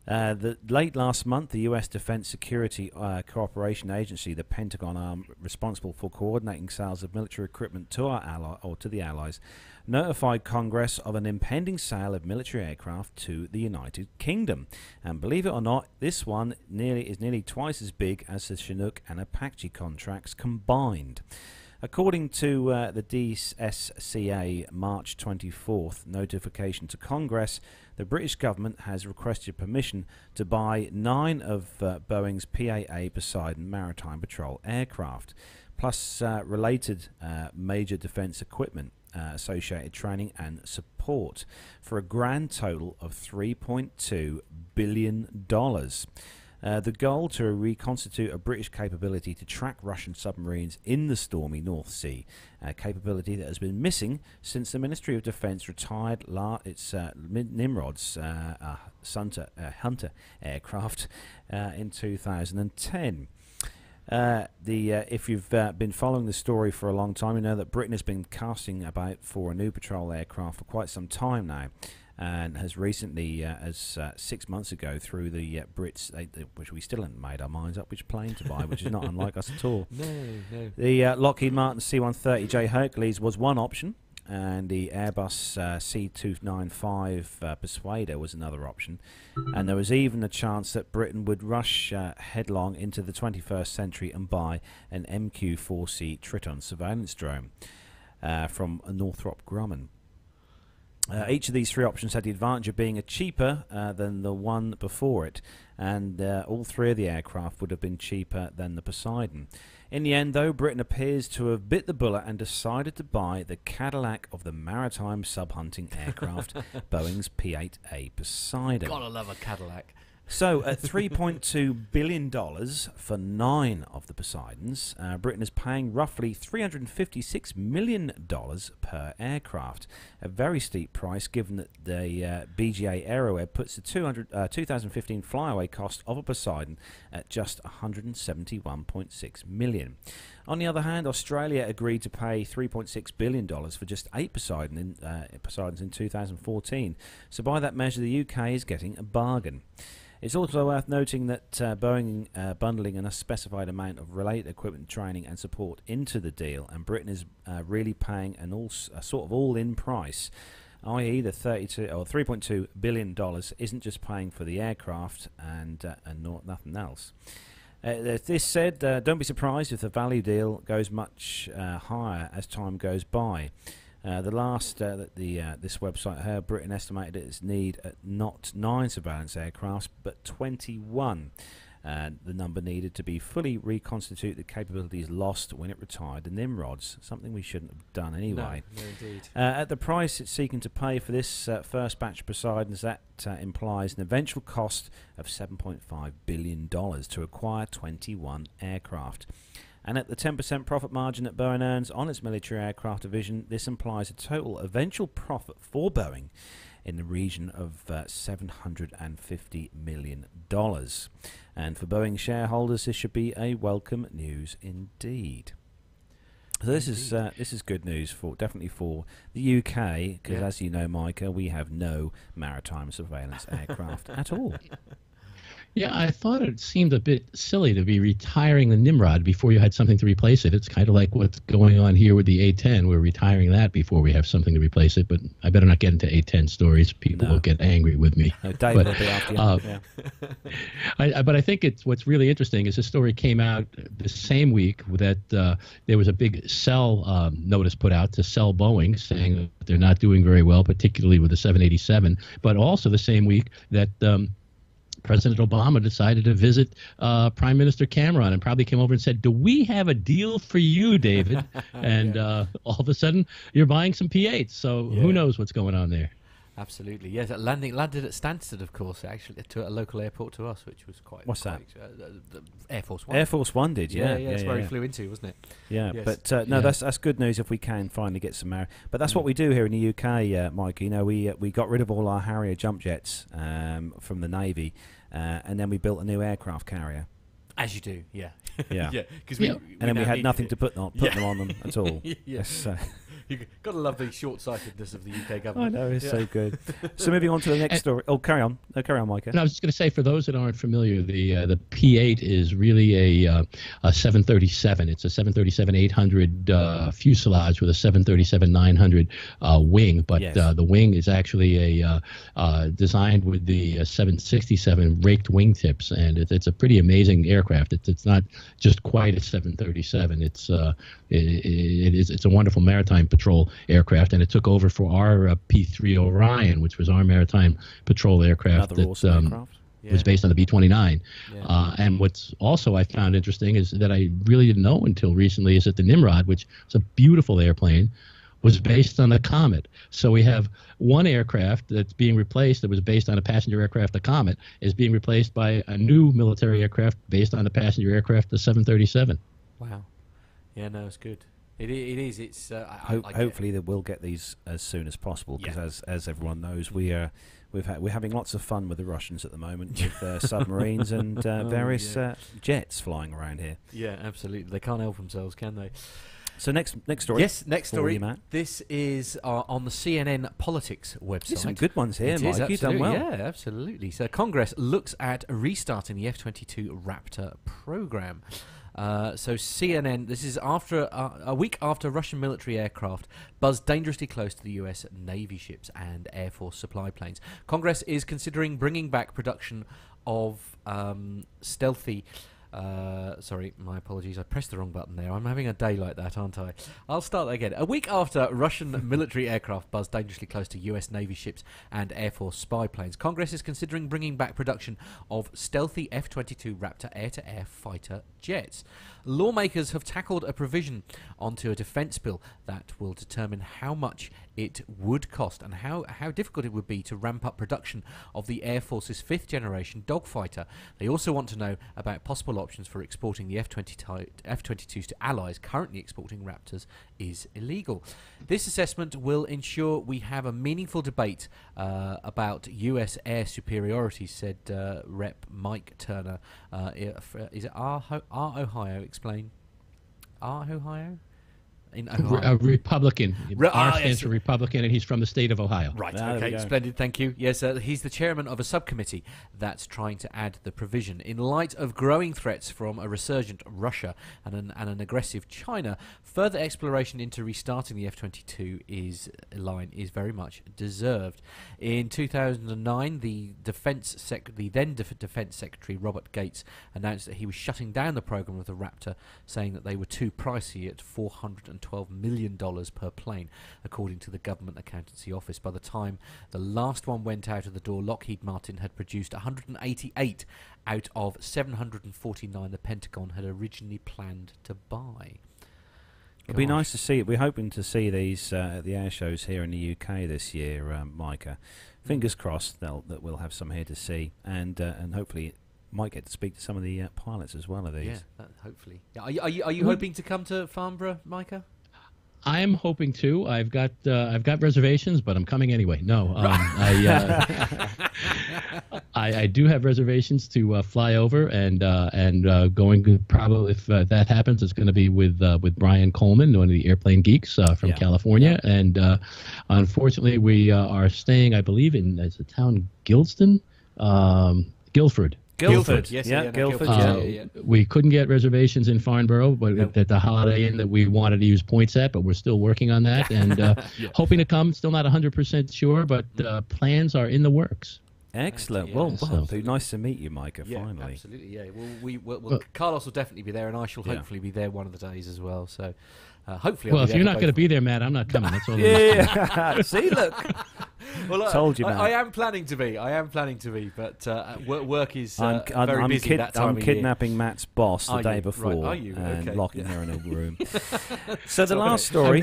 Late last month, the U.S. Defense Security Cooperation Agency, the Pentagon arm responsible for coordinating sales of military equipment to the Allies, notified Congress of an impending sale of military aircraft to the United Kingdom. And believe it or not, this one is nearly twice as big as the Chinook and Apache contracts combined. According to the DSCA March 24th notification to Congress, the British government has requested permission to buy 9 of Boeing's P-8A Poseidon maritime patrol aircraft, plus related major defence equipment, associated training and support, for a grand total of $3.2 billion. The goal to reconstitute a British capability to track Russian submarines in the stormy North Sea, a capability that has been missing since the Ministry of Defence retired its Nimrod's Hunter aircraft in 2010. If you've been following the story for a long time, you know that Britain has been casting about for a new patrol aircraft for quite some time now, and has recently, as 6 months ago, through the Brits, which we still haven't made our minds up which plane to buy, which is not unlike us at all. No. The Lockheed Martin C-130J Hercules was one option, and the Airbus C-295 Persuader was another option. And there was even a chance that Britain would rush headlong into the 21st century and buy an MQ-4C Triton surveillance drone from Northrop Grumman. Each of these 3 options had the advantage of being cheaper than the one before it, and all 3 of the aircraft would have been cheaper than the Poseidon. In the end, though, Britain appears to have bit the bullet and decided to buy the Cadillac of the maritime sub-hunting aircraft, Boeing's P-8A Poseidon. Gotta love a Cadillac. So, at $3.2 billion for 9 of the Poseidons, Britain is paying roughly $356 million per aircraft. A very steep price, given that the BGA Aeroweb puts the 2015 flyaway cost of a Poseidon at just $171.6 million. On the other hand, Australia agreed to pay $3.6 billion for just 8 Poseidons in 2014. So by that measure, the UK is getting a bargain. It's also worth noting that Boeing bundling an unspecified amount of related equipment, training and support into the deal, and Britain is really paying a sort of all-in price, i.e. the $3.2 billion isn't just paying for the aircraft and nothing else. This said, don't be surprised if the value deal goes much higher as time goes by. The last this website heard, Britain estimated its need at not 9 surveillance aircraft, but 21. The number needed to be fully reconstitute the capabilities lost when it retired the Nimrods, something we shouldn't have done anyway. No, indeed. At the price it's seeking to pay for this first batch of Poseidons, that implies an eventual cost of $7.5 billion to acquire 21 aircraft. And at the 10% profit margin that Boeing earns on its military aircraft division, this implies a total eventual profit for Boeing in the region of $750 million. And for Boeing shareholders, this should be a welcome news indeed. So this is good news definitely for the UK, because as you know, Micah, we have no maritime surveillance aircraft at all. Yeah, I thought it seemed a bit silly to be retiring the Nimrod before you had something to replace it. It's kind of like what's going on here with the A-10. We're retiring that before we have something to replace it, but I better not get into A-10 stories. People will get angry with me. No, Dave will be after you. But I think what's really interesting is the story came out the same week that there was a big sell notice put out to sell Boeing, saying that they're not doing very well, particularly with the 787, but also the same week that President Obama decided to visit Prime Minister Cameron and probably came over and said, "Do we have a deal for you, David?" And all of a sudden, you're buying some P-8s. So who knows what's going on there? Absolutely, yes. Landed at Stansted, of course, actually, to a local airport to us, which was quite. What's that? The Air Force One. Air Force One did, yeah. That's where he flew into, wasn't it? Yeah, yes. But that's good news if we can finally get some Harrier. But that's what we do here in the UK, Mike. You know, we got rid of all our Harrier jump jets from the Navy, and then we built a new aircraft carrier. As you do, yeah. Because and then we had nothing to put them on them at all. Yes. You've got to love the short-sightedness of the UK government. I know, it's so good. So moving on to the next story. Oh, carry on. No, carry on, Micah. No, I was just going to say, for those that aren't familiar, the P-8 is really a 737. It's a 737-800 fuselage with a 737-900 wing, but the wing is actually designed with the 767 raked wingtips, and it's a pretty amazing aircraft. It's not just quite a 737. It's a wonderful maritime patrol aircraft, and it took over for our P-3 Orion, which was our maritime patrol aircraft was based on the B-29. And what's also I found interesting is that I really didn't know until recently is that the Nimrod, which is a beautiful airplane, was based on a Comet. So we have one aircraft that's being replaced that was based on a passenger aircraft, the Comet, is being replaced by a new military aircraft based on a passenger aircraft, the 737. Wow. Yeah, no, it's good. It is. It's hopefully they will get these as soon as possible, because as everyone knows, we're having lots of fun with the Russians at the moment with their submarines and various jets flying around here. Yeah, absolutely. They can't help themselves, can they? So next story. Yes, next story. Matt. This is on the CNN Politics website. There's some good ones here, Mike. You've done well. Yeah, absolutely. So Congress looks at restarting the F-22 Raptor program. So CNN, this is after a week after Russian military aircraft buzzed dangerously close to the US Navy ships and Air Force supply planes. Congress is considering bringing back production of stealthy... sorry, my apologies. I pressed the wrong button there. I'm having a day like that, aren't I? I'll start that again. A week after Russian military aircraft buzzed dangerously close to US Navy ships and Air Force spy planes, Congress is considering bringing back production of stealthy F-22 Raptor air-to-air fighter jets. Lawmakers have tackled a provision onto a defence bill that will determine how much it would cost and how difficult it would be to ramp up production of the Air Force's fifth-generation dogfighter. They also want to know about possible options for exporting the F-22s to allies. Currently exporting Raptors is illegal. This assessment will ensure we have a meaningful debate about US air superiority, said Rep. Mike Turner. Is it Ohio? Explain. Ohio? In Ohio. A Republican. R stands for Republican, and he's from the state of Ohio. Right, okay, splendid, thank you. Yes, he's the chairman of a subcommittee that's trying to add the provision. In light of growing threats from a resurgent Russia and an aggressive China, further exploration into restarting the F-22 is very much deserved. In 2009, the then Defence Secretary Robert Gates announced that he was shutting down the program of the Raptor, saying that they were too pricey at $412 million per plane, according to the Government Accountancy Office. By the time the last one went out of the door, Lockheed Martin had produced 188 out of 749 the Pentagon had originally planned to buy. It'd be nice to see it. We're hoping to see these at the air shows here in the UK this year, Micah. Fingers crossed that we'll have some here to see, and hopefully might get to speak to some of the pilots as well of these. Yeah, hopefully. Yeah. Are you hoping to come to Farnborough, Micah? I'm hoping to. I've got reservations, but I'm coming anyway. No, I do have reservations to fly over and going probably if that happens, it's going to be with Brian Coleman, one of the airplane geeks from California, and unfortunately we are staying, I believe, in the town Guildford. Guildford, yes, Guildford. We couldn't get reservations in Farnborough, but at the Holiday Inn that we wanted to use points at, but we're still working on that and hoping to come. Still not 100% sure, but plans are in the works. Excellent. Nice to meet you, Micah. Finally, absolutely. Yeah. Well, Carlos will definitely be there, and I shall hopefully be there one of the days as well. So. Hopefully, well, if you're not going to be there, Matt, I'm not coming. That's all. See, look. Well, told you, Matt. I am planning to be. But work is very busy that time I'm kidnapping Matt's boss the day before and locking her in a room. So the last story.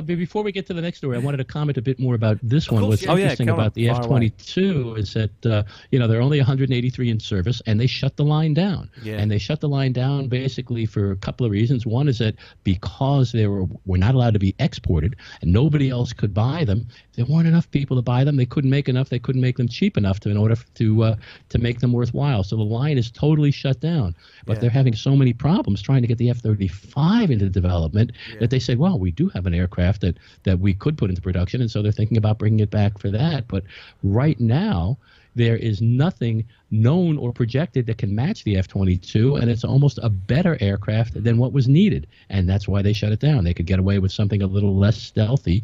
Before we get to the next story, I wanted to comment a bit more about this one. What's interesting about the F-22 is that there are only 183 in service, and they shut the line down. Yeah. And they shut the line down basically for a couple of reasons. One is that because they were not allowed to be exported and nobody else could buy them, there weren't enough people to buy them. They couldn't make enough. They couldn't make them cheap enough in order to make them worthwhile. So the line is totally shut down. But they're having so many problems trying to get the F-35 into development that they say, well, we do have an aircraft that we could put into production, and so they're thinking about bringing it back for that. But right now, there is nothing known or projected that can match the F-22, and it's almost a better aircraft than what was needed, and that's why they shut it down. They could get away with something a little less stealthy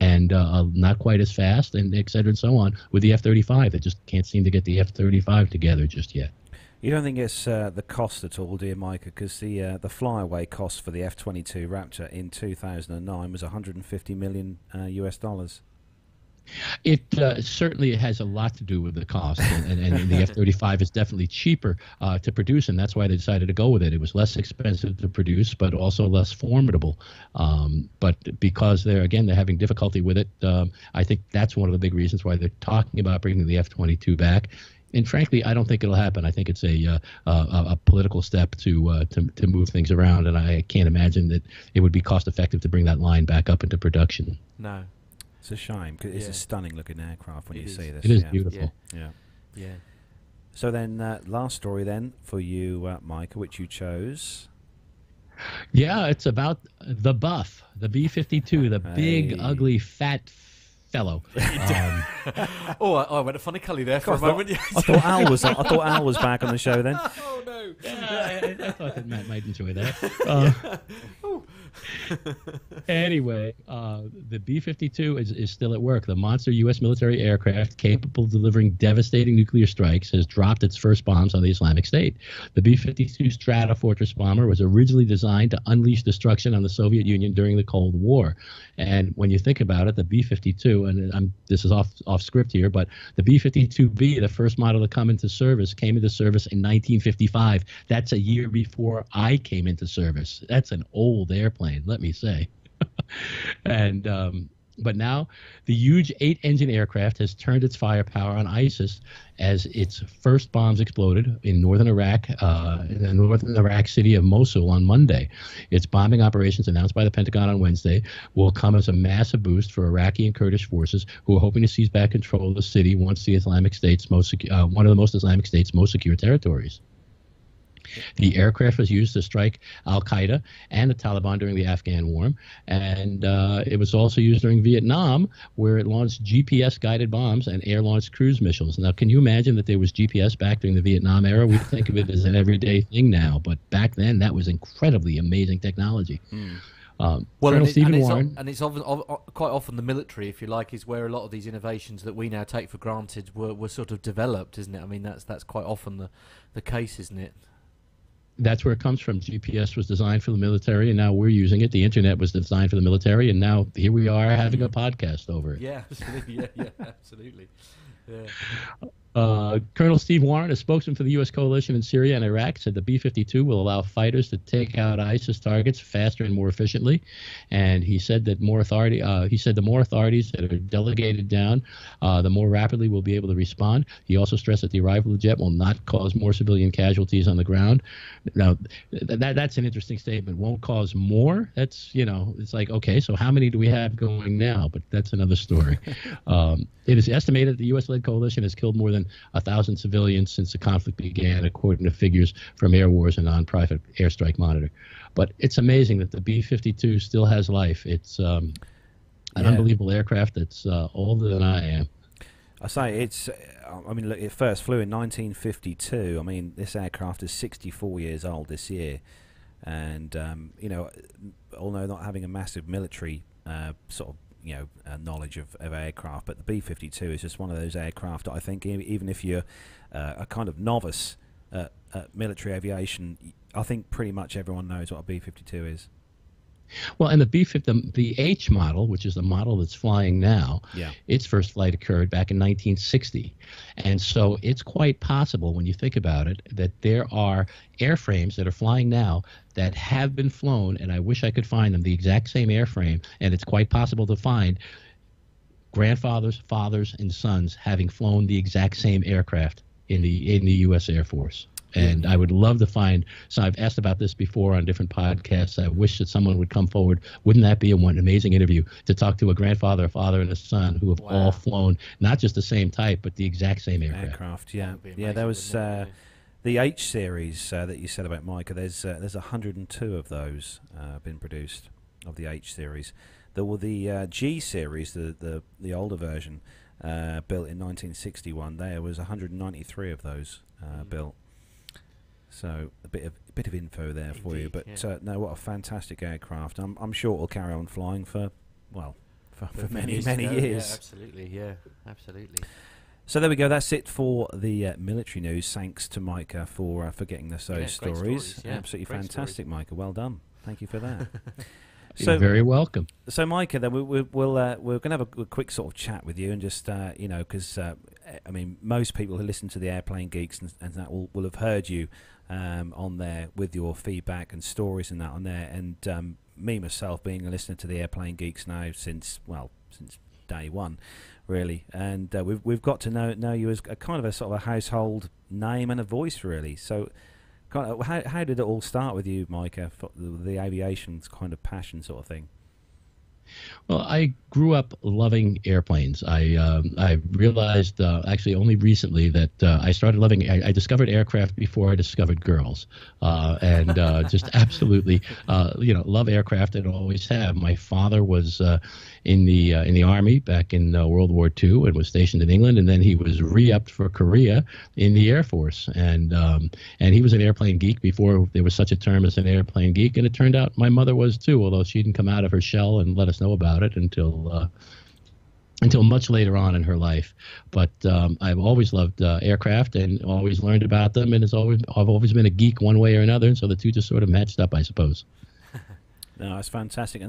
and not quite as fast, and et cetera and so on, with the F-35. They just can't seem to get the F-35 together just yet. You don't think it's the cost at all, dear Micah? Because the flyaway cost for the F-22 Raptor in 2009 was $150 million US dollars. It certainly has a lot to do with the cost, and the F-35 is definitely cheaper to produce, and that's why they decided to go with it. It was less expensive to produce, but also less formidable. But because they're having difficulty with it, I think that's one of the big reasons why they're talking about bringing the F-22 back. And frankly, I don't think it'll happen. I think it's a political step to move things around, and I can't imagine that it would be cost effective to bring that line back up into production. No. It's a shame because it's a stunning-looking aircraft when you see this. It is beautiful. Yeah. So then, last story then for you, Micah, which you chose. Yeah, it's about the Buff, the B-52, the big, ugly, fat fellow. I went a funny colour there for a moment. I thought Al was back on the show then. Oh no! I thought that Matt might enjoy that. Anyway, the B-52 is still at work. The monster U.S. military aircraft capable of delivering devastating nuclear strikes has dropped its first bombs on the Islamic State. The B-52 Stratofortress bomber was originally designed to unleash destruction on the Soviet Union during the Cold War. And when you think about it, the B-52, and this is off script here, but the B-52B, the first model to come into service, came into service in 1955. That's a year before I came into service. That's an old airplane, let me say. But now the huge 8-engine aircraft has turned its firepower on ISIS as its first bombs exploded in northern Iraq, in the northern Iraq city of Mosul on Monday. Its bombing operations, announced by the Pentagon on Wednesday, will come as a massive boost for Iraqi and Kurdish forces who are hoping to seize back control of the city once the Islamic State's one of the most Islamic State's most secure territories. The aircraft was used to strike al-Qaeda and the Taliban during the Afghan war, and it was also used during Vietnam, where it launched GPS-guided bombs and air-launched cruise missiles. Now, can you imagine that there was GPS back during the Vietnam era? We think of it as an everyday thing now, but back then that was incredibly amazing technology. Colonel Stephen Warren, and it's quite often the military, if you like, is where a lot of these innovations that we now take for granted were sort of developed, isn't it? I mean, that's quite often the case, isn't it? That's where it comes from. GPS was designed for the military, and now we're using it. The internet was designed for the military, and now here we are having a podcast over it. Yeah, absolutely. Yeah, absolutely. Yeah. Colonel Steve Warren, a spokesman for the U.S. coalition in Syria and Iraq, said the B-52 will allow fighters to take out ISIS targets faster and more efficiently. And he said that the more authorities that are delegated down, the more rapidly we'll be able to respond. He also stressed that the arrival of the jet will not cause more civilian casualties on the ground. Now, that's an interesting statement. Won't cause more? That's, it's like, okay, so how many do we have going now? But that's another story. It is estimated that the U.S.-led coalition has killed more than 1,000 civilians since the conflict began, according to figures from Air Wars and nonprofit Airstrike Monitor. But it's amazing that the B-52 still has life. It's an unbelievable aircraft that's older than I am. I say look, it first flew in 1952. I mean, this aircraft is 64 years old this year. And, although not having a massive military knowledge of aircraft, but the B-52 is just one of those aircraft that I think even if you're a kind of novice at military aviation, I think pretty much everyone knows what a B-52 is. Well, and the H model, which is the model that's flying now, its first flight occurred back in 1960. And so it's quite possible, when you think about it, that there are airframes that are flying now that have been flown, and I wish I could find them, the exact same airframe, and it's quite possible to find grandfathers, fathers, and sons having flown the exact same aircraft in the U.S. Air Force. And I would love to find, so I've asked about this before on different podcasts. I wish that someone would come forward. Wouldn't that be an amazing interview to talk to a grandfather, a father, and a son who have all flown not just the same type, but the exact same aircraft? Yeah. There was the H series that you said about Micah. There's 102 of those been produced of the H series. There were the G series, the older version, built in 1961. There was 193 of those built. So a bit of info there for you, but no, what a fantastic aircraft! I'm sure it'll carry on flying for many years. Yeah, absolutely. So there we go. That's it for the military news. Thanks to Micah for getting us those stories. Absolutely fantastic, Micah. Well done. Thank you for that. You're very welcome. So, Micah, then we're going to have a quick sort of chat with you, and just because I mean, most people who listen to the Airplane Geeks and that will have heard you on there with your feedback and stories and that on there. And me myself, being a listener to the Airplane Geeks now since day one, really, and we've got to know you as a kind of a sort of a household name and a voice, really. So. How did it all start with you, Micah, for the aviation's kind of passion sort of thing? Well, I grew up loving airplanes. I realized actually only recently that I started loving. I discovered aircraft before I discovered girls, and just absolutely, love aircraft and always have. My father was in the Army back in World War II and was stationed in England, and then he was re-upped for Korea in the Air Force, and he was an airplane geek before there was such a term as an airplane geek, and it turned out my mother was too, although she didn't come out of her shell and let us know about it until much later on in her life. But I've always loved aircraft and always learned about them, and I've always been a geek one way or another, and so the two just sort of matched up, I suppose. No, it's fantastic.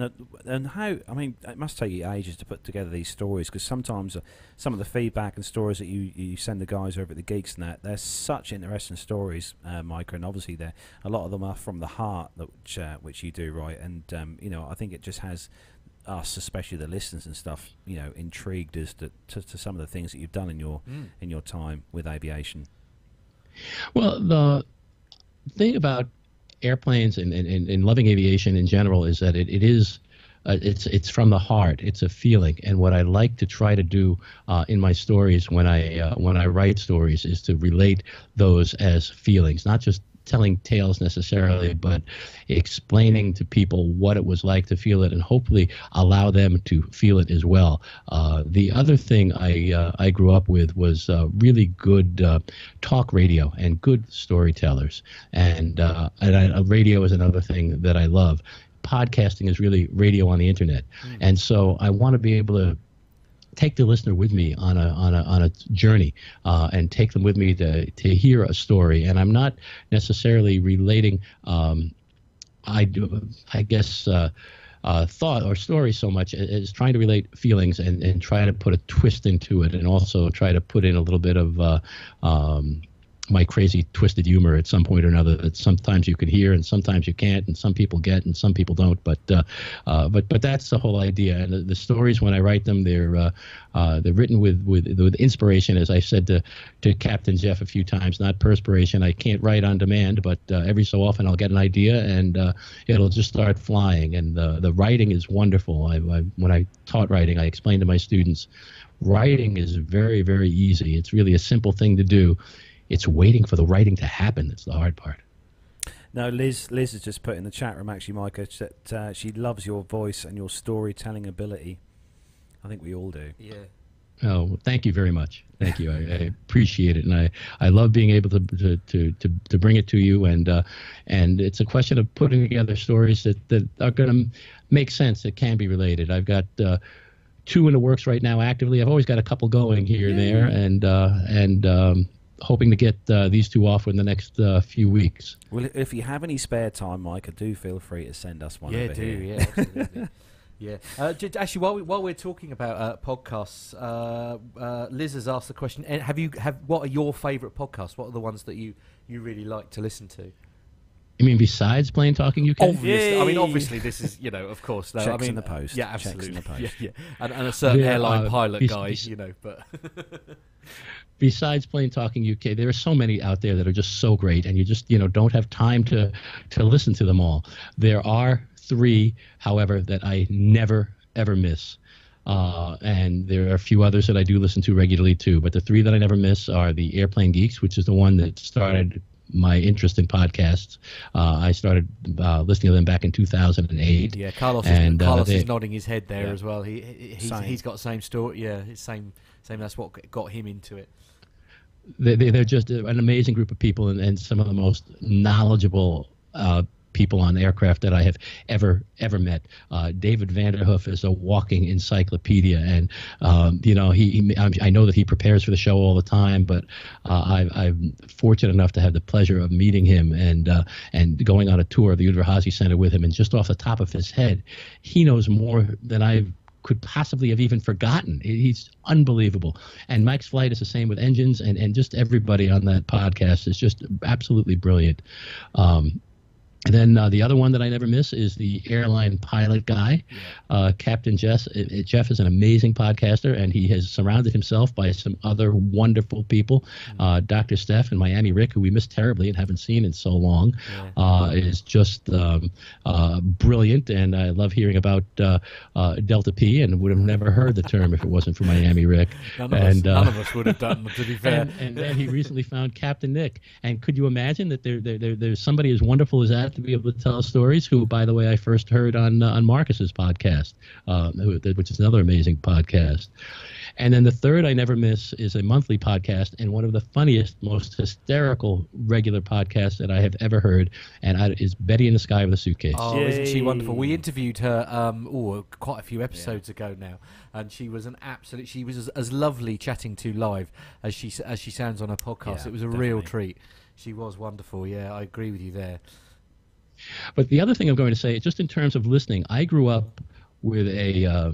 And how, I mean, it must take you ages to put together these stories, because sometimes some of the feedback and stories that you send the guys over at the Geeks and that, they're such interesting stories, Micah, and obviously a lot of them are from the heart, which you do, right? And I think it just has us, especially the listeners and stuff, intrigued as to some of the things that you've done in your time with aviation. Well, the thing about airplanes and loving aviation in general is that it is it's from the heart. It's a feeling, and what I like to try to do in my stories when I write stories is to relate those as feelings, not just telling tales necessarily, but explaining to people what it was like to feel it, and hopefully allow them to feel it as well. The other thing I grew up with was really good talk radio and good storytellers, and radio is another thing that I love. Podcasting is really radio on the internet, and so I want to be able to take the listener with me on a journey, and take them with me to hear a story. And I'm not necessarily relating. I guess thought or story so much as trying to relate feelings and try to put a twist into it, and also try to put in a little bit of my crazy twisted humor at some point or another that sometimes you can hear and sometimes you can't, and some people get and some people don't. But that's the whole idea. And the stories, when I write them, they're written with inspiration, as I said to Captain Jeff a few times, not perspiration. I can't write on demand, but every so often I'll get an idea and it'll just start flying. And the writing is wonderful. When I taught writing, I explained to my students, writing is very, very easy. It's really a simple thing to do. It's waiting for the writing to happen that's the hard part. No, Liz has just put in the chat room, actually, Micah, that she loves your voice and your storytelling ability. I think we all do. Yeah. Oh, thank you very much. Thank you. I appreciate it, and I love being able to bring it to you. And it's a question of putting together stories that are going to make sense, that can be related. I've got 2 in the works right now actively. I've always got a couple going here and there, and hoping to get these 2 off in the next few weeks. Well, if you have any spare time, Micah, do feel free to send us one. Yeah, here. Yeah, absolutely. Yeah. Actually, while we're talking about podcasts, Liz has asked the question: what are your favourite podcasts? What are the ones that you really like to listen to? You mean besides Plain Talking UK? Obviously, I mean, obviously, this is, of course. No, Checks I mean, in the post. Yeah, absolutely. Checks in the post. Yeah. And a certain airline pilot guy, but. Besides Plain Talking UK, there are so many out there that are just so great, and you just don't have time to listen to them all. There are 3, however, that I never ever miss, and there are a few others that I do listen to regularly too. But the 3 that I never miss are the Airplane Geeks, which is the one that started my interest in podcasts. I started listening to them back in 2008. Yeah, Carlos is nodding his head there as well. He's got the same story. Yeah, it's same. That's what got him into it. They're just an amazing group of people, and some of the most knowledgeable people on aircraft that I have ever met. David Vanderhoof is a walking encyclopedia, and I know that he prepares for the show all the time, but I'm fortunate enough to have the pleasure of meeting him and going on a tour of the Udvar-Hazy Center with him, and just off the top of his head, he knows more than I could possibly have even forgotten. He's unbelievable. And Mike's Flight is the same with engines, and just everybody on that podcast is just absolutely brilliant. And then the other one that I never miss is the airline pilot guy, Captain Jeff. Jeff is an amazing podcaster, and he has surrounded himself by some other wonderful people. Dr. Steph and Miami Rick, who we miss terribly and haven't seen in so long, is just brilliant. And I love hearing about Delta P, and would have never heard the term if it wasn't for Miami Rick. None of us would have done, to be fair. And then he recently found Captain Nick. And could you imagine that there's somebody as wonderful as that to be able to tell stories, who, by the way, I first heard on Marcus's podcast, which is another amazing podcast. And then the third I never miss is a monthly podcast, and one of the funniest, most hysterical regular podcasts that I have ever heard, and is Betty in the Sky with a Suitcase. Oh, isn't she wonderful? We interviewed her quite a few episodes ago now, and she was she was as lovely chatting to live as she sounds on her podcast. Yeah, it was a real treat. She was wonderful. Yeah, I agree with you there. But the other thing I'm going to say, just in terms of listening, I grew up with a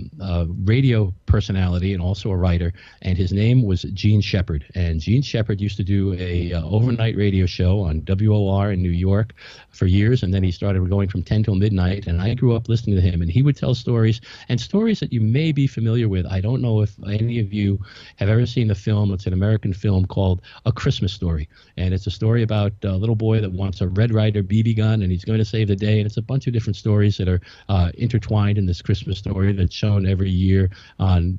radio personality and also a writer, and his name was Gene Shepard. And Gene Shepard used to do a overnight radio show on WOR in New York for years, and then he started going from 10 till midnight, and I grew up listening to him, and he would tell stories that you may be familiar with. I don't know if any of you have ever seen the film. It's an American film called A Christmas Story, and it's a story about a little boy that wants a Red Ryder BB gun, and he's going to save the day, and it's a bunch of different stories that are intertwined in this Christmas story that's shown every year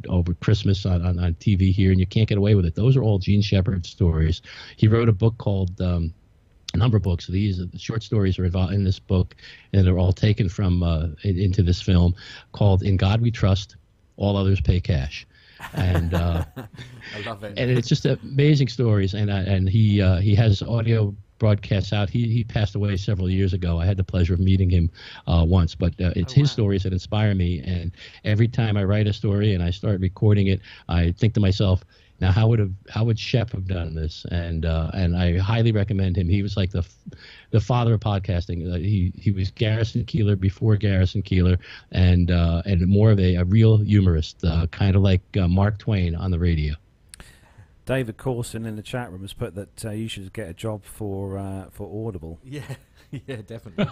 over Christmas on TV here, and you can't get away with it. Those are all Gene Shepard stories. He wrote a book called a number of books. These the short stories are involved in this book, and they're all taken from into this film called In God We Trust, All Others Pay Cash. And I love it. And it's just amazing stories, and he has audio broadcasts out. He passed away several years ago. I had the pleasure of meeting him once, but it's his stories that inspire me, and every time I write a story and I start recording it, I think to myself, Now, how would Shep have done this? And I highly recommend him. He was like the father of podcasting. He was Garrison Keillor before Garrison Keillor, and more of a real humorist, kind of like Mark Twain on the radio. David Corson in the chat room has put that you should get a job for Audible. Yeah, yeah, definitely.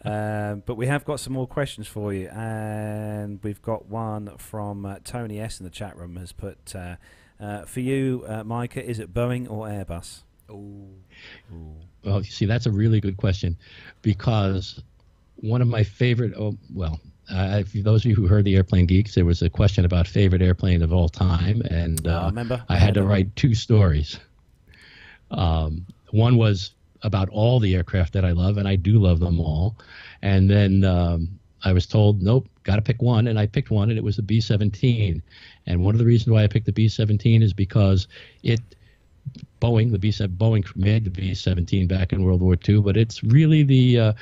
But we have got some more questions for you, and we've got one from Tony S in the chat room has put, for you, Micah, is it Boeing or Airbus? Oh. Well, you see, that's a really good question, because one of my favorite, for those of you who heard the Airplane Geeks, there was a question about favorite airplane of all time, and I had to write 2 stories. One was about all the aircraft that I love, and I do love them all. And then I was told, nope, got to pick one, and I picked one, and it was the B-17. And one of the reasons why I picked the B-17 is because Boeing made the B-17 back in World War II, but it's really the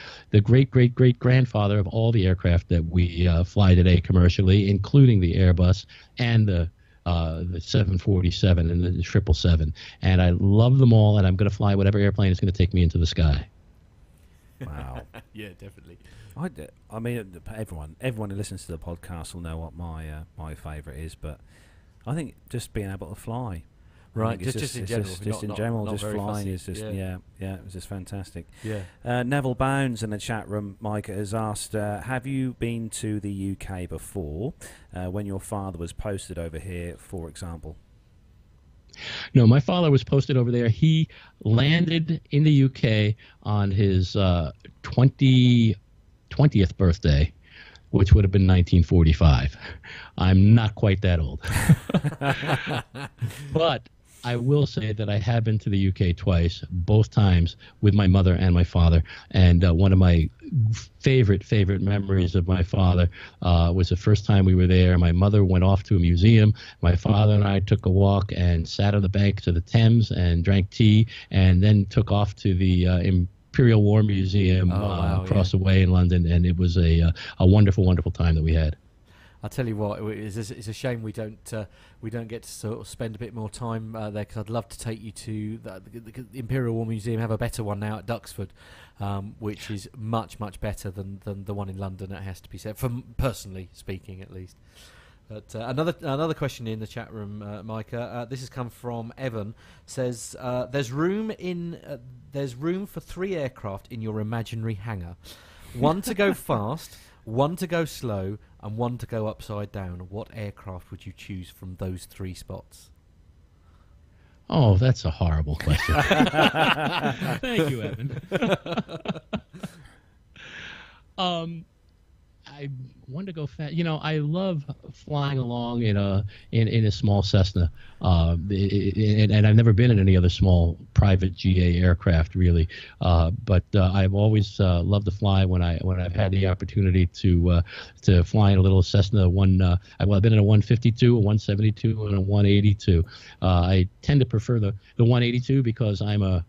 great-great-great-grandfather of all the aircraft that we fly today commercially, including the Airbus and the 747 and the 777. And I love them all, and I'm going to fly whatever airplane is going to take me into the sky. Wow. Yeah, definitely. I mean, everyone who listens to the podcast will know what my favourite is, but I think just being able to fly. Right, just in general. Just in general, just flying is just, yeah, it's just fantastic. Yeah. Neville Bounds in the chat room, Micah, has asked, have you been to the UK before, when your father was posted over here, for example? No, my father was posted over there. He landed in the UK on his 20th birthday, which would have been 1945. I'm not quite that old. But I will say that I have been to the UK twice, both times with my mother and my father. And one of my favorite memories of my father was the first time we were there. My mother went off to a museum. My father and I took a walk and sat on the banks of the Thames and drank tea, and then took off to the Imperial War Museum across the way in London. And it was a wonderful, wonderful time that we had. I'll tell you what, it's a shame we don't get to sort of spend a bit more time there, because I'd love to take you to the Imperial War Museum. Have a better one now at Duxford, which is much better than the one in London. It has to be said, from personally speaking, at least. But another question in the chat room, Micah. This has come from Evan. Says there's room for 3 aircraft in your imaginary hangar. One to go fast, one to go slow, and one to go upside down. What aircraft would you choose from those 3 spots? Oh, that's a horrible question. Thank you, Evan. I want to go fast. You know, I love flying along in a small Cessna, and I've never been in any other small private GA aircraft really. But I've always loved to fly when I've had the opportunity to fly in a little Cessna. I've been in a 152, a 172, and a 182. I tend to prefer the 182 because I'm a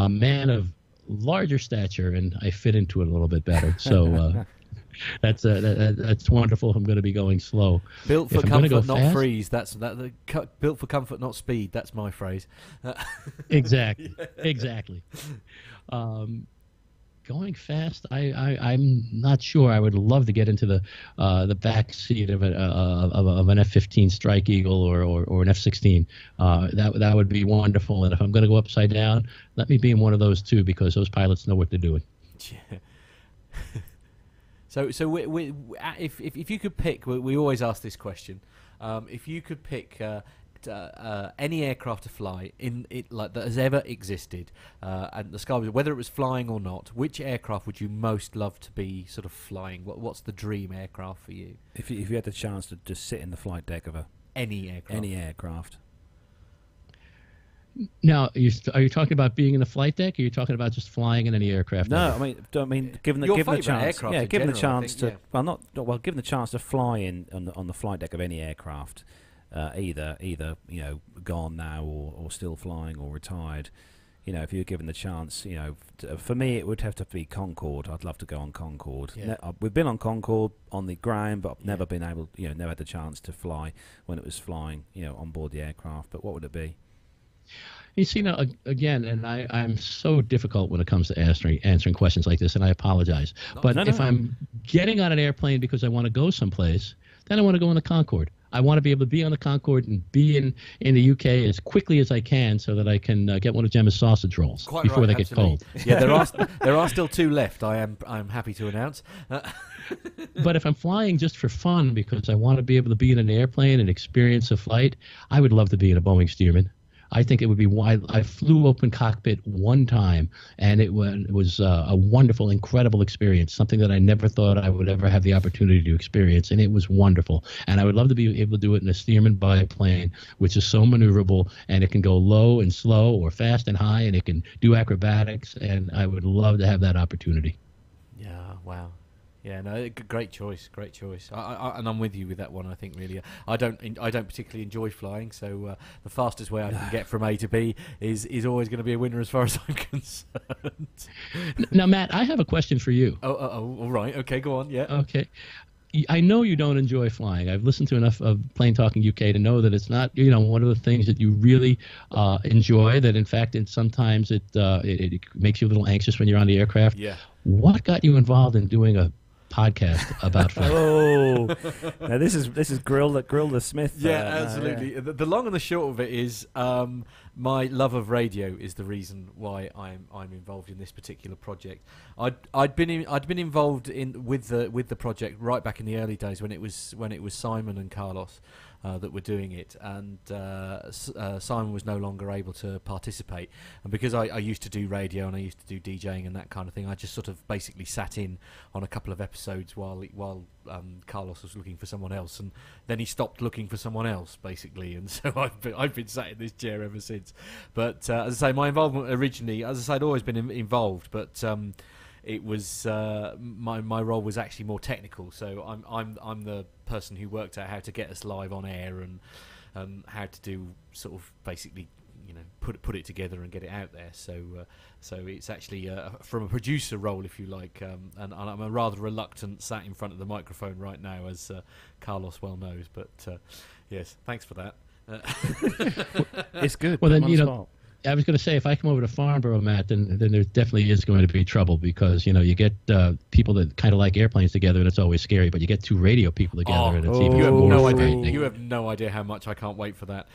man of larger stature and I fit into it a little bit better. So. That's wonderful. I'm going to be going slow. Built for comfort, not freeze. Built for comfort, not speed. That's my phrase. Exactly. Going fast, I'm not sure. I would love to get into the back seat of an F-15 Strike Eagle or an F-16. That would be wonderful. And if I'm going to go upside down, let me be in one of those too, because those pilots know what they're doing. Yeah. So if you could pick, we always ask this question. If you could pick any aircraft to fly in it that has ever existed, and the sky, whether it was flying or not, which aircraft would you most love to be sort of flying? What's the dream aircraft for you? If you had the chance to just sit in the flight deck of any aircraft. Now, are you talking about being in the flight deck, or are you talking about just flying in any aircraft? No, I mean, given the chance, given the chance to, given the chance to fly on the flight deck of any aircraft, either gone now or still flying or retired. if you were given the chance, for me it would have to be Concorde. I'd love to go on Concorde. Yeah. We've been on Concorde on the ground, but I've never been able, never had the chance to fly when it was flying, on board the aircraft. But what would it be? You see, now, again, and I'm so difficult when it comes to answering questions like this, and I apologize. But if I'm getting on an airplane because I want to go someplace, then I want to go on the Concorde. I want to be able to be on the Concorde and be in the UK as quickly as I can so that I can get one of Gemma's sausage rolls before they get cold. Yeah, there are still 2 left. I'm happy to announce. But if I'm flying just for fun because I want to be able to be in an airplane and experience a flight, I would love to be in a Boeing Stearman. I think it would be. I flew open cockpit one time, and it was a wonderful, incredible experience. Something that I never thought I would ever have the opportunity to experience, and it was wonderful. And I would love to be able to do it in a Stearman biplane, which is so maneuverable, and it can go low and slow, or fast and high, and it can do acrobatics. And I would love to have that opportunity. Yeah. Wow. Yeah, no, great choice, great choice. And I'm with you with that one. I think really, I don't particularly enjoy flying, so the fastest way I can get from A to B is always going to be a winner as far as I'm concerned. Now, Matt, I have a question for you. Oh, all right, okay, go on, yeah. Okay. I know you don't enjoy flying. I've listened to enough of Plane Talking UK to know that it's not, one of the things that you really enjoy. That in fact, sometimes it makes you a little anxious when you're on the aircraft. Yeah. What got you involved in doing a podcast about flying? Oh, now this is Grill the Smith. Yeah, absolutely. The long and the short of it is my love of radio is the reason why I'm involved in this particular project. I'd been involved with the project right back in the early days when it was Simon and Carlos that were doing it, and Simon was no longer able to participate, and because I used to do radio and I used to do DJing and that kind of thing, I just sort of basically sat in on a couple of episodes while Carlos was looking for someone else, and then he stopped looking for someone else basically, and so I've been sat in this chair ever since. But as I say, my involvement originally, as I say, I'd always been involved, but it was my role was actually more technical. So I'm the person who worked out how to get us live on air and how to do sort of basically put it together and get it out there. So it's actually from a producer role, if you like, and I'm a rather reluctant sat in front of the microphone right now, as Carlos well knows. But yes, thanks for that. It's good. Well, then I was going to say, if I come over to Farnborough, Matt, then there definitely is going to be trouble, because you get people that kind of like airplanes together, and it's always scary. But you get 2 radio people together, and it's even more frightening. You have no idea how much I can't wait for that.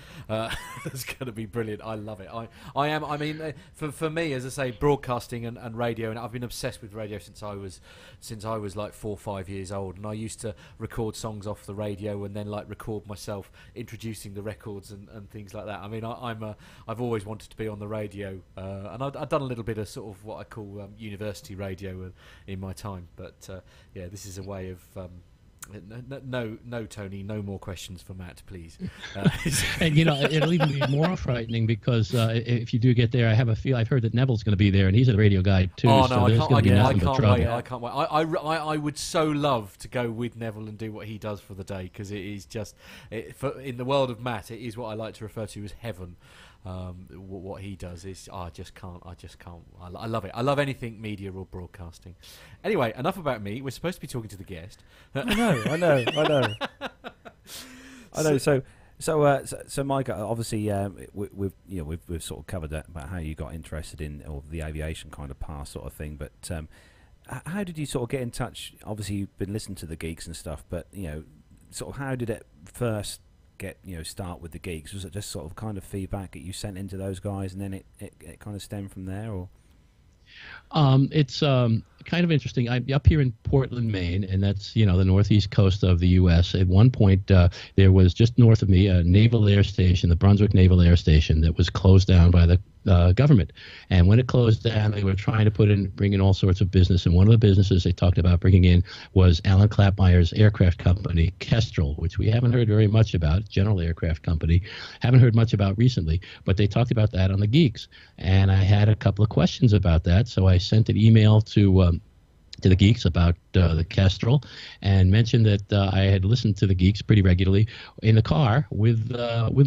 It's going to be brilliant. I love it. I am. I mean, for me, as I say, broadcasting and radio, and I've been obsessed with radio since I was like 4 or 5 years old, and I used to record songs off the radio and then like record myself introducing the records and things like that. I mean, I've always wanted to be on the radio, and I've done a little bit of sort of what I call university radio in my time, but yeah, this is a way of no, Tony, no more questions for Matt, please. And it'll even be more frightening, because if you do get there, I've heard that Neville's going to be there, and he's a radio guy too. Oh no, so I can't wait. I would so love to go with Neville and do what he does for the day, because it is just in the world of Matt, it is what I like to refer to as heaven. What he does is I just can't. I love it. I love anything media or broadcasting. Anyway, enough about me. We're supposed to be talking to the guest. I know. So Micah, obviously, we've sort of covered that about how you got interested in all the aviation kind of past sort of thing. But how did you sort of get in touch? Obviously, you've been listening to the Geeks and stuff, but sort of how did it first start with the Geeks? Was it just sort of kind of feedback that you sent into those guys, and then it kind of stemmed from there, or? It's kind of interesting. I'm up here in Portland, Maine, and that's the northeast coast of the U.S. At one point, there was just north of me a naval air station, the Brunswick Naval Air Station, that was closed down by the government. And when it closed down, they were trying to bring in all sorts of business. And one of the businesses they talked about bringing in was Alan Clapmeyer's aircraft company, Kestrel, which we haven't heard very much about. General Aircraft Company, haven't heard much about recently, but they talked about that on the Geeks. And I had a couple of questions about that, so I sent an email to the Geeks about the Kestrel, and mentioned that I had listened to the Geeks pretty regularly in the car with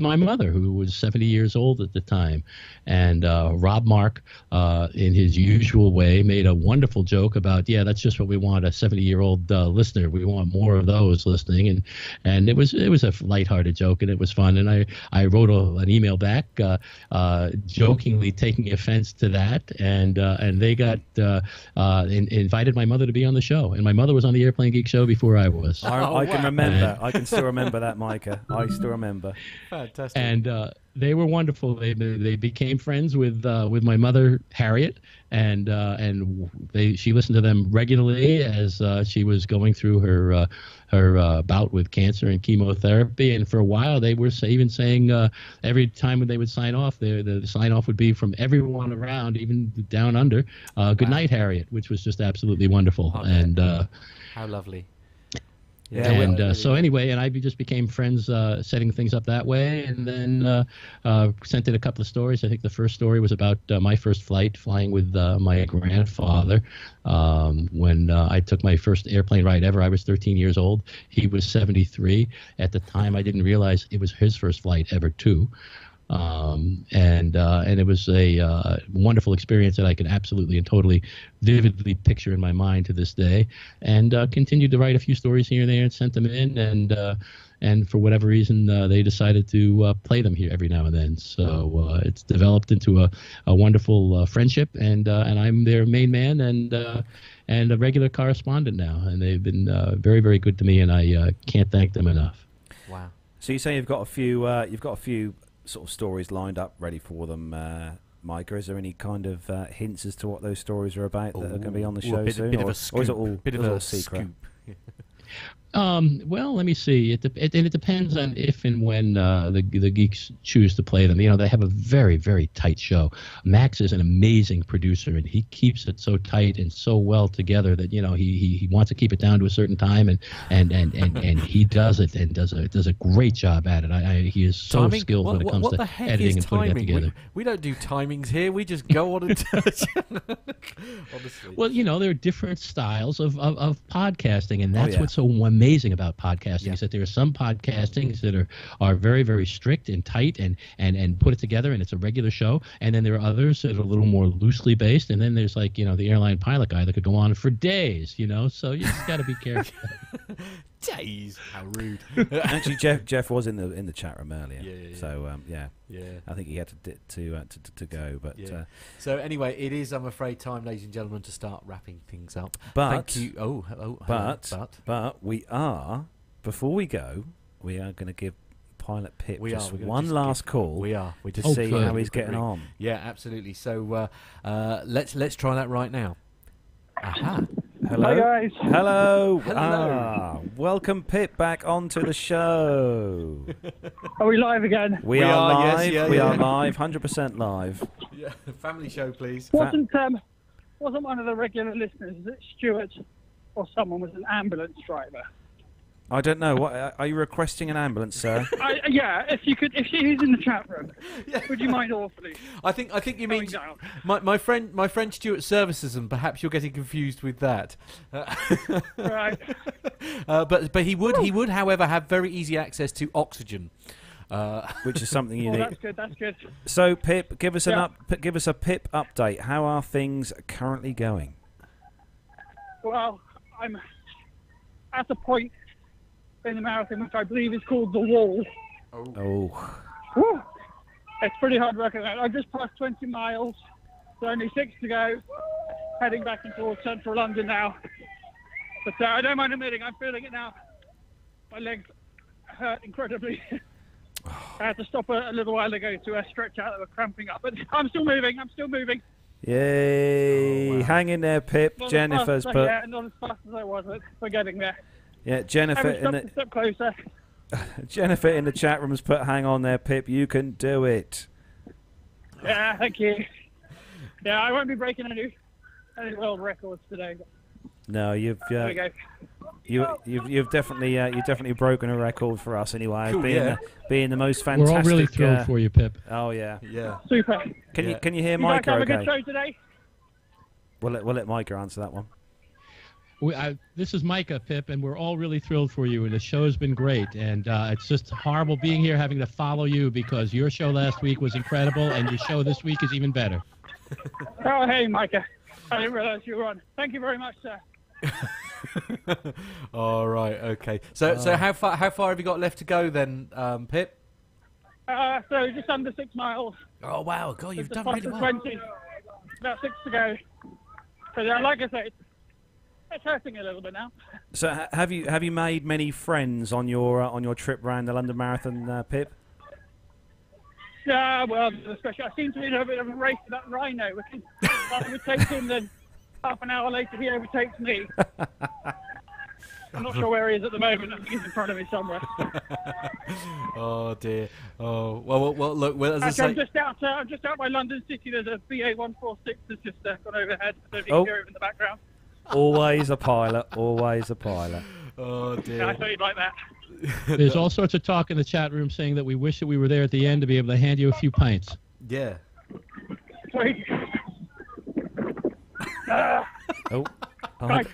my mother, who was 70 years old at the time. And Rob Mark, in his usual way, made a wonderful joke about, yeah, that's just what we want, a 70-year-old listener. We want more of those listening. And it was a lighthearted joke, and it was fun. And I wrote an email back jokingly taking offense to that, and they got invited my mother to be on the show. And my mother was on the Airplane Geek show before I was. I can remember. I can still remember that, Micah. I still remember. Fantastic. And they were wonderful. They became friends with my mother, Harriet, and she listened to them regularly as she was going through her bout with cancer and chemotherapy. And for a while, they were even saying every time when they would sign off, the sign off would be from everyone around, even down under, "Good night, Harriet," which was just absolutely wonderful. And how lovely. Yeah, and so anyway, and I just became friends setting things up that way, and then sent in a couple of stories. I think the first story was about my first flight, flying with my grandfather. When I took my first airplane ride ever, I was 13 years old. He was 73. At the time, I didn't realize it was his first flight ever, too. And it was a wonderful experience that I can absolutely and totally vividly picture in my mind to this day, and continued to write a few stories here and there and sent them in, and for whatever reason they decided to play them here every now and then. So it's developed into a wonderful friendship, and I'm their main man and a regular correspondent now, and they've been very, very good to me, and I can't thank them enough. Wow. So you say you've got a few sort of stories lined up ready for them, Micah. Is there any kind of hints as to what those stories are about that are going to be on the show soon? Or is it all a secret? Well, let me see. It depends on if and when the geeks choose to play them. You know, they have a very, very tight show. Max is an amazing producer, and he keeps it so tight and so well together that, you know, he wants to keep it down to a certain time, and he does it, and does a great job at it. He is so skilled when it comes to editing and putting it together. We don't do timings here. We just go on and touch. Honestly. Well, you know, there are different styles of podcasting, and that's what's so amazing about podcasting, is that there are some podcastings that are very, very strict and tight and put it together, and it's a regular show, and then there are others that are a little more loosely based, and then there's, like, you know, the airline pilot guy that could go on for days, you know, so you just got to be careful. Days, how rude. Actually, Jeff was in the chat room earlier. Yeah. So I think he had to go. But so anyway, it is, I'm afraid, time, ladies and gentlemen, to start wrapping things up. But thank you. But we are, before we go, we are going to give Pilot Pip just one last call. We to see how he's getting on. Yeah, absolutely. So let's try that right now. Aha. Hello. Hi guys. Hello. Welcome, Pip, back onto the show. Are we live again? We are live. Yes, we are live. 100% live. Yeah, family show, please. Wasn't one of the regular listeners that Stuart or someone was an ambulance driver? I don't know. What are you requesting an ambulance, sir? Yeah, if she's in the chat room, would you mind awfully? I think you mean my friend Stuart Services, and perhaps you're getting confused with that. Right. But he would, however, have very easy access to oxygen. Which is something you need. That's good. So, Pip, give us a Pip update. How are things currently going? Well, I'm at a point in the marathon which I believe is called the wall. Oh. Whew. It's pretty hard work. I just passed 20 miles. There's only 6 to go. Heading back towards central London now. But I don't mind admitting, I'm feeling it now. My legs hurt incredibly. I had to stop a little while ago to stretch out. They were cramping up. But I'm still moving. Yay. Wow. Hang in there, Pip. Not Jennifer's put... Yeah, not as fast as I was, but we're getting there. Yeah, Jennifer step closer. Jennifer in the chat room has put, hang on there, Pip. You can do it. Yeah, thank you. Yeah, I won't be breaking any world records today. No, you've there we go. you've definitely broken a record for us anyway. Cool, being the most fantastic. We're all really thrilled for you, Pip. Oh yeah. Super. Can you hear Micah? You guys have okay. a good show today. We'll let Micah answer that one. This is Micah, Pip, and we're all really thrilled for you, and the show's been great. And it's just horrible being here, having to follow you, because your show last week was incredible, and your show this week is even better. Oh, hey, Micah. I didn't realise you were on. Thank you very much, sir. All right, okay. So how far have you got left to go then, Pip? So just under 6 miles. Oh wow, God, you've done really well. 20. About 6 to go. So yeah, like I say, it's hurting a little bit now. So have you made many friends on your trip around the London Marathon, Pip? Yeah, well, especially I seem to be in a bit of a race with that rhino. I overtake him, then half an hour later he overtakes me. I'm not sure where he is at the moment. I think he's in front of me somewhere. Oh dear. Oh well. Look. Well, as Actually, I say, I'm just out by London City. There's a BA 146 that's just gone overhead. I don't know if you can hear him in the background. Always a pilot. Always a pilot. Oh dear. Yeah, I thought you'd like that. There's all sorts of talk in the chat room saying that we wish that we were there at the end to be able to hand you a few pints. Yeah. Sweet. Right.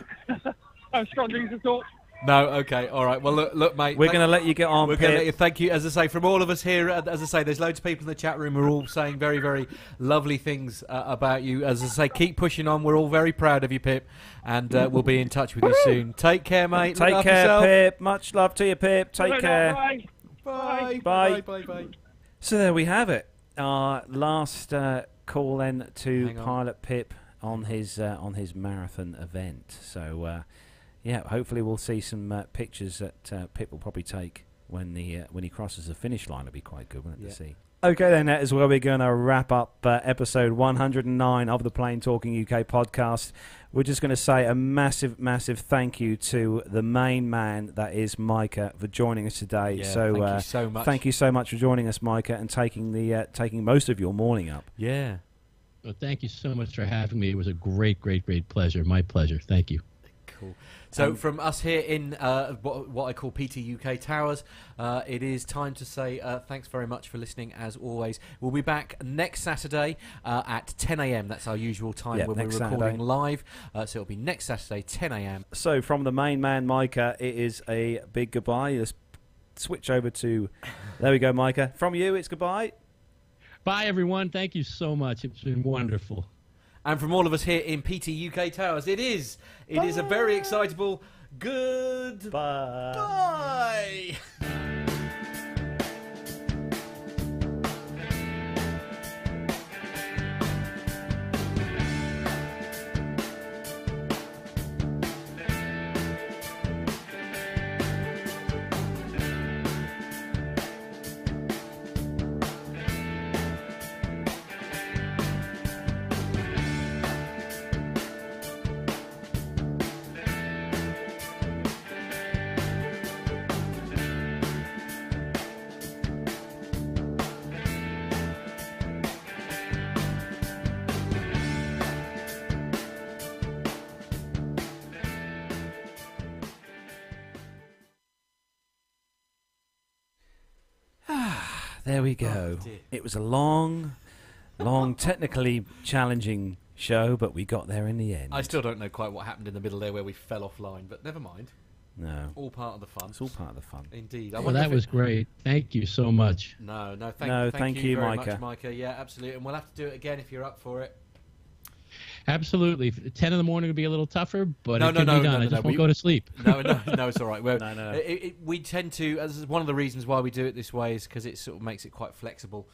I'm struggling to talk. No, okay, all right. Well, look, mate. We're going to let you get on, We're Pip. going to let you. Thank you. As I say, from all of us here, as I say, there's loads of people in the chat room who are all saying very, very lovely things about you. As I say, keep pushing on. We're all very proud of you, Pip, and we'll be in touch with you soon. Take care, mate. Take care, Pip. Much love to you, Pip. Take care. Bye. Bye. Bye. So there we have it. Our last call in to Hang on. Pilot Pip on his marathon event. So. Yeah, hopefully we'll see some pictures that Pip will probably take when he crosses the finish line. It'll be quite good, won't it, to see? Okay, then that is where we're going to wrap up episode 109 of the Plain Talking UK podcast. We're just going to say a massive, massive thank you to the main man, that is Micah, for joining us today. Yeah, so thank you so much. Thank you so much for joining us, Micah, and taking most of your morning up. Yeah. Well, thank you so much for having me. It was a great, great, great pleasure. My pleasure. Thank you. Cool. So from us here in what I call PT UK Towers, it is time to say thanks very much for listening as always. We'll be back next Saturday at 10 a.m. That's our usual time when we're recording Saturday. live. So it'll be next Saturday, 10 a.m. So from the main man, Micah, it is a big goodbye. Let's switch over to... There we go, Micah. From you, it's goodbye. Bye, everyone. Thank you so much. It's been wonderful. And from all of us here in PT UK Towers, it is a very excitable goodbye. There we go. It was a long, technically challenging show, but we got there in the end. I still don't know quite what happened in the middle there where we fell offline, but never mind. No. All part of the fun. It's all part of the fun. Indeed. Well, that was great. Thank you so much. Thank you very much, Micah. Yeah, absolutely. And we'll have to do it again if you're up for it. Absolutely. 10 in the morning would be a little tougher, but it can be done. I just won't go to sleep. No, it's all right. Well, no. We tend to, as one of the reasons why we do it this way is because it sort of makes it quite flexible.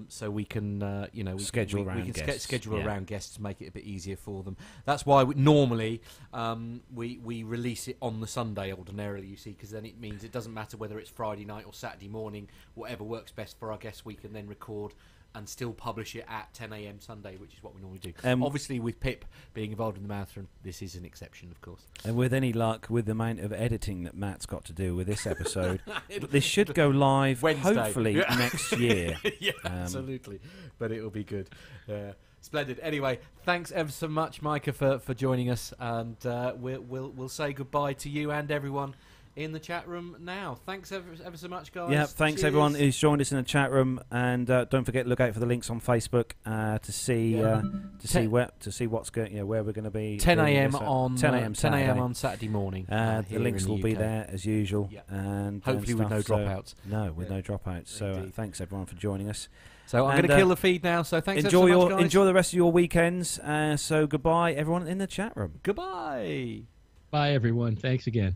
So we can, schedule around guests, make it a bit easier for them. That's why normally we release it on the Sunday ordinarily, you see, because then it means it doesn't matter whether it's Friday night or Saturday morning, whatever works best for our guests, we can then record and still publish it at 10 a.m. Sunday, which is what we normally do. Obviously, with Pip being involved in the marathon, this is an exception, of course. And with any luck, with the amount of editing that Matt's got to do with this episode, this should go live Wednesday. Hopefully next year. Yeah, absolutely. But it'll be good. Splendid. Anyway, thanks ever so much, Micah, for joining us, and we'll say goodbye to you and everyone in the chat room now. Thanks ever so much, guys. Yeah, thanks everyone who's joined us in the chat room, and don't forget to look out for the links on Facebook to see what's going, where we're going to be. 10 a.m. on 10 a.m. on Saturday morning. The links will be there as usual, and hopefully with no dropouts. No dropouts. So thanks everyone for joining us. So I'm going to kill the feed now. So thanks. Enjoy so much, guys. Enjoy the rest of your weekends. So goodbye, everyone in the chat room. Goodbye. Bye, everyone. Thanks again.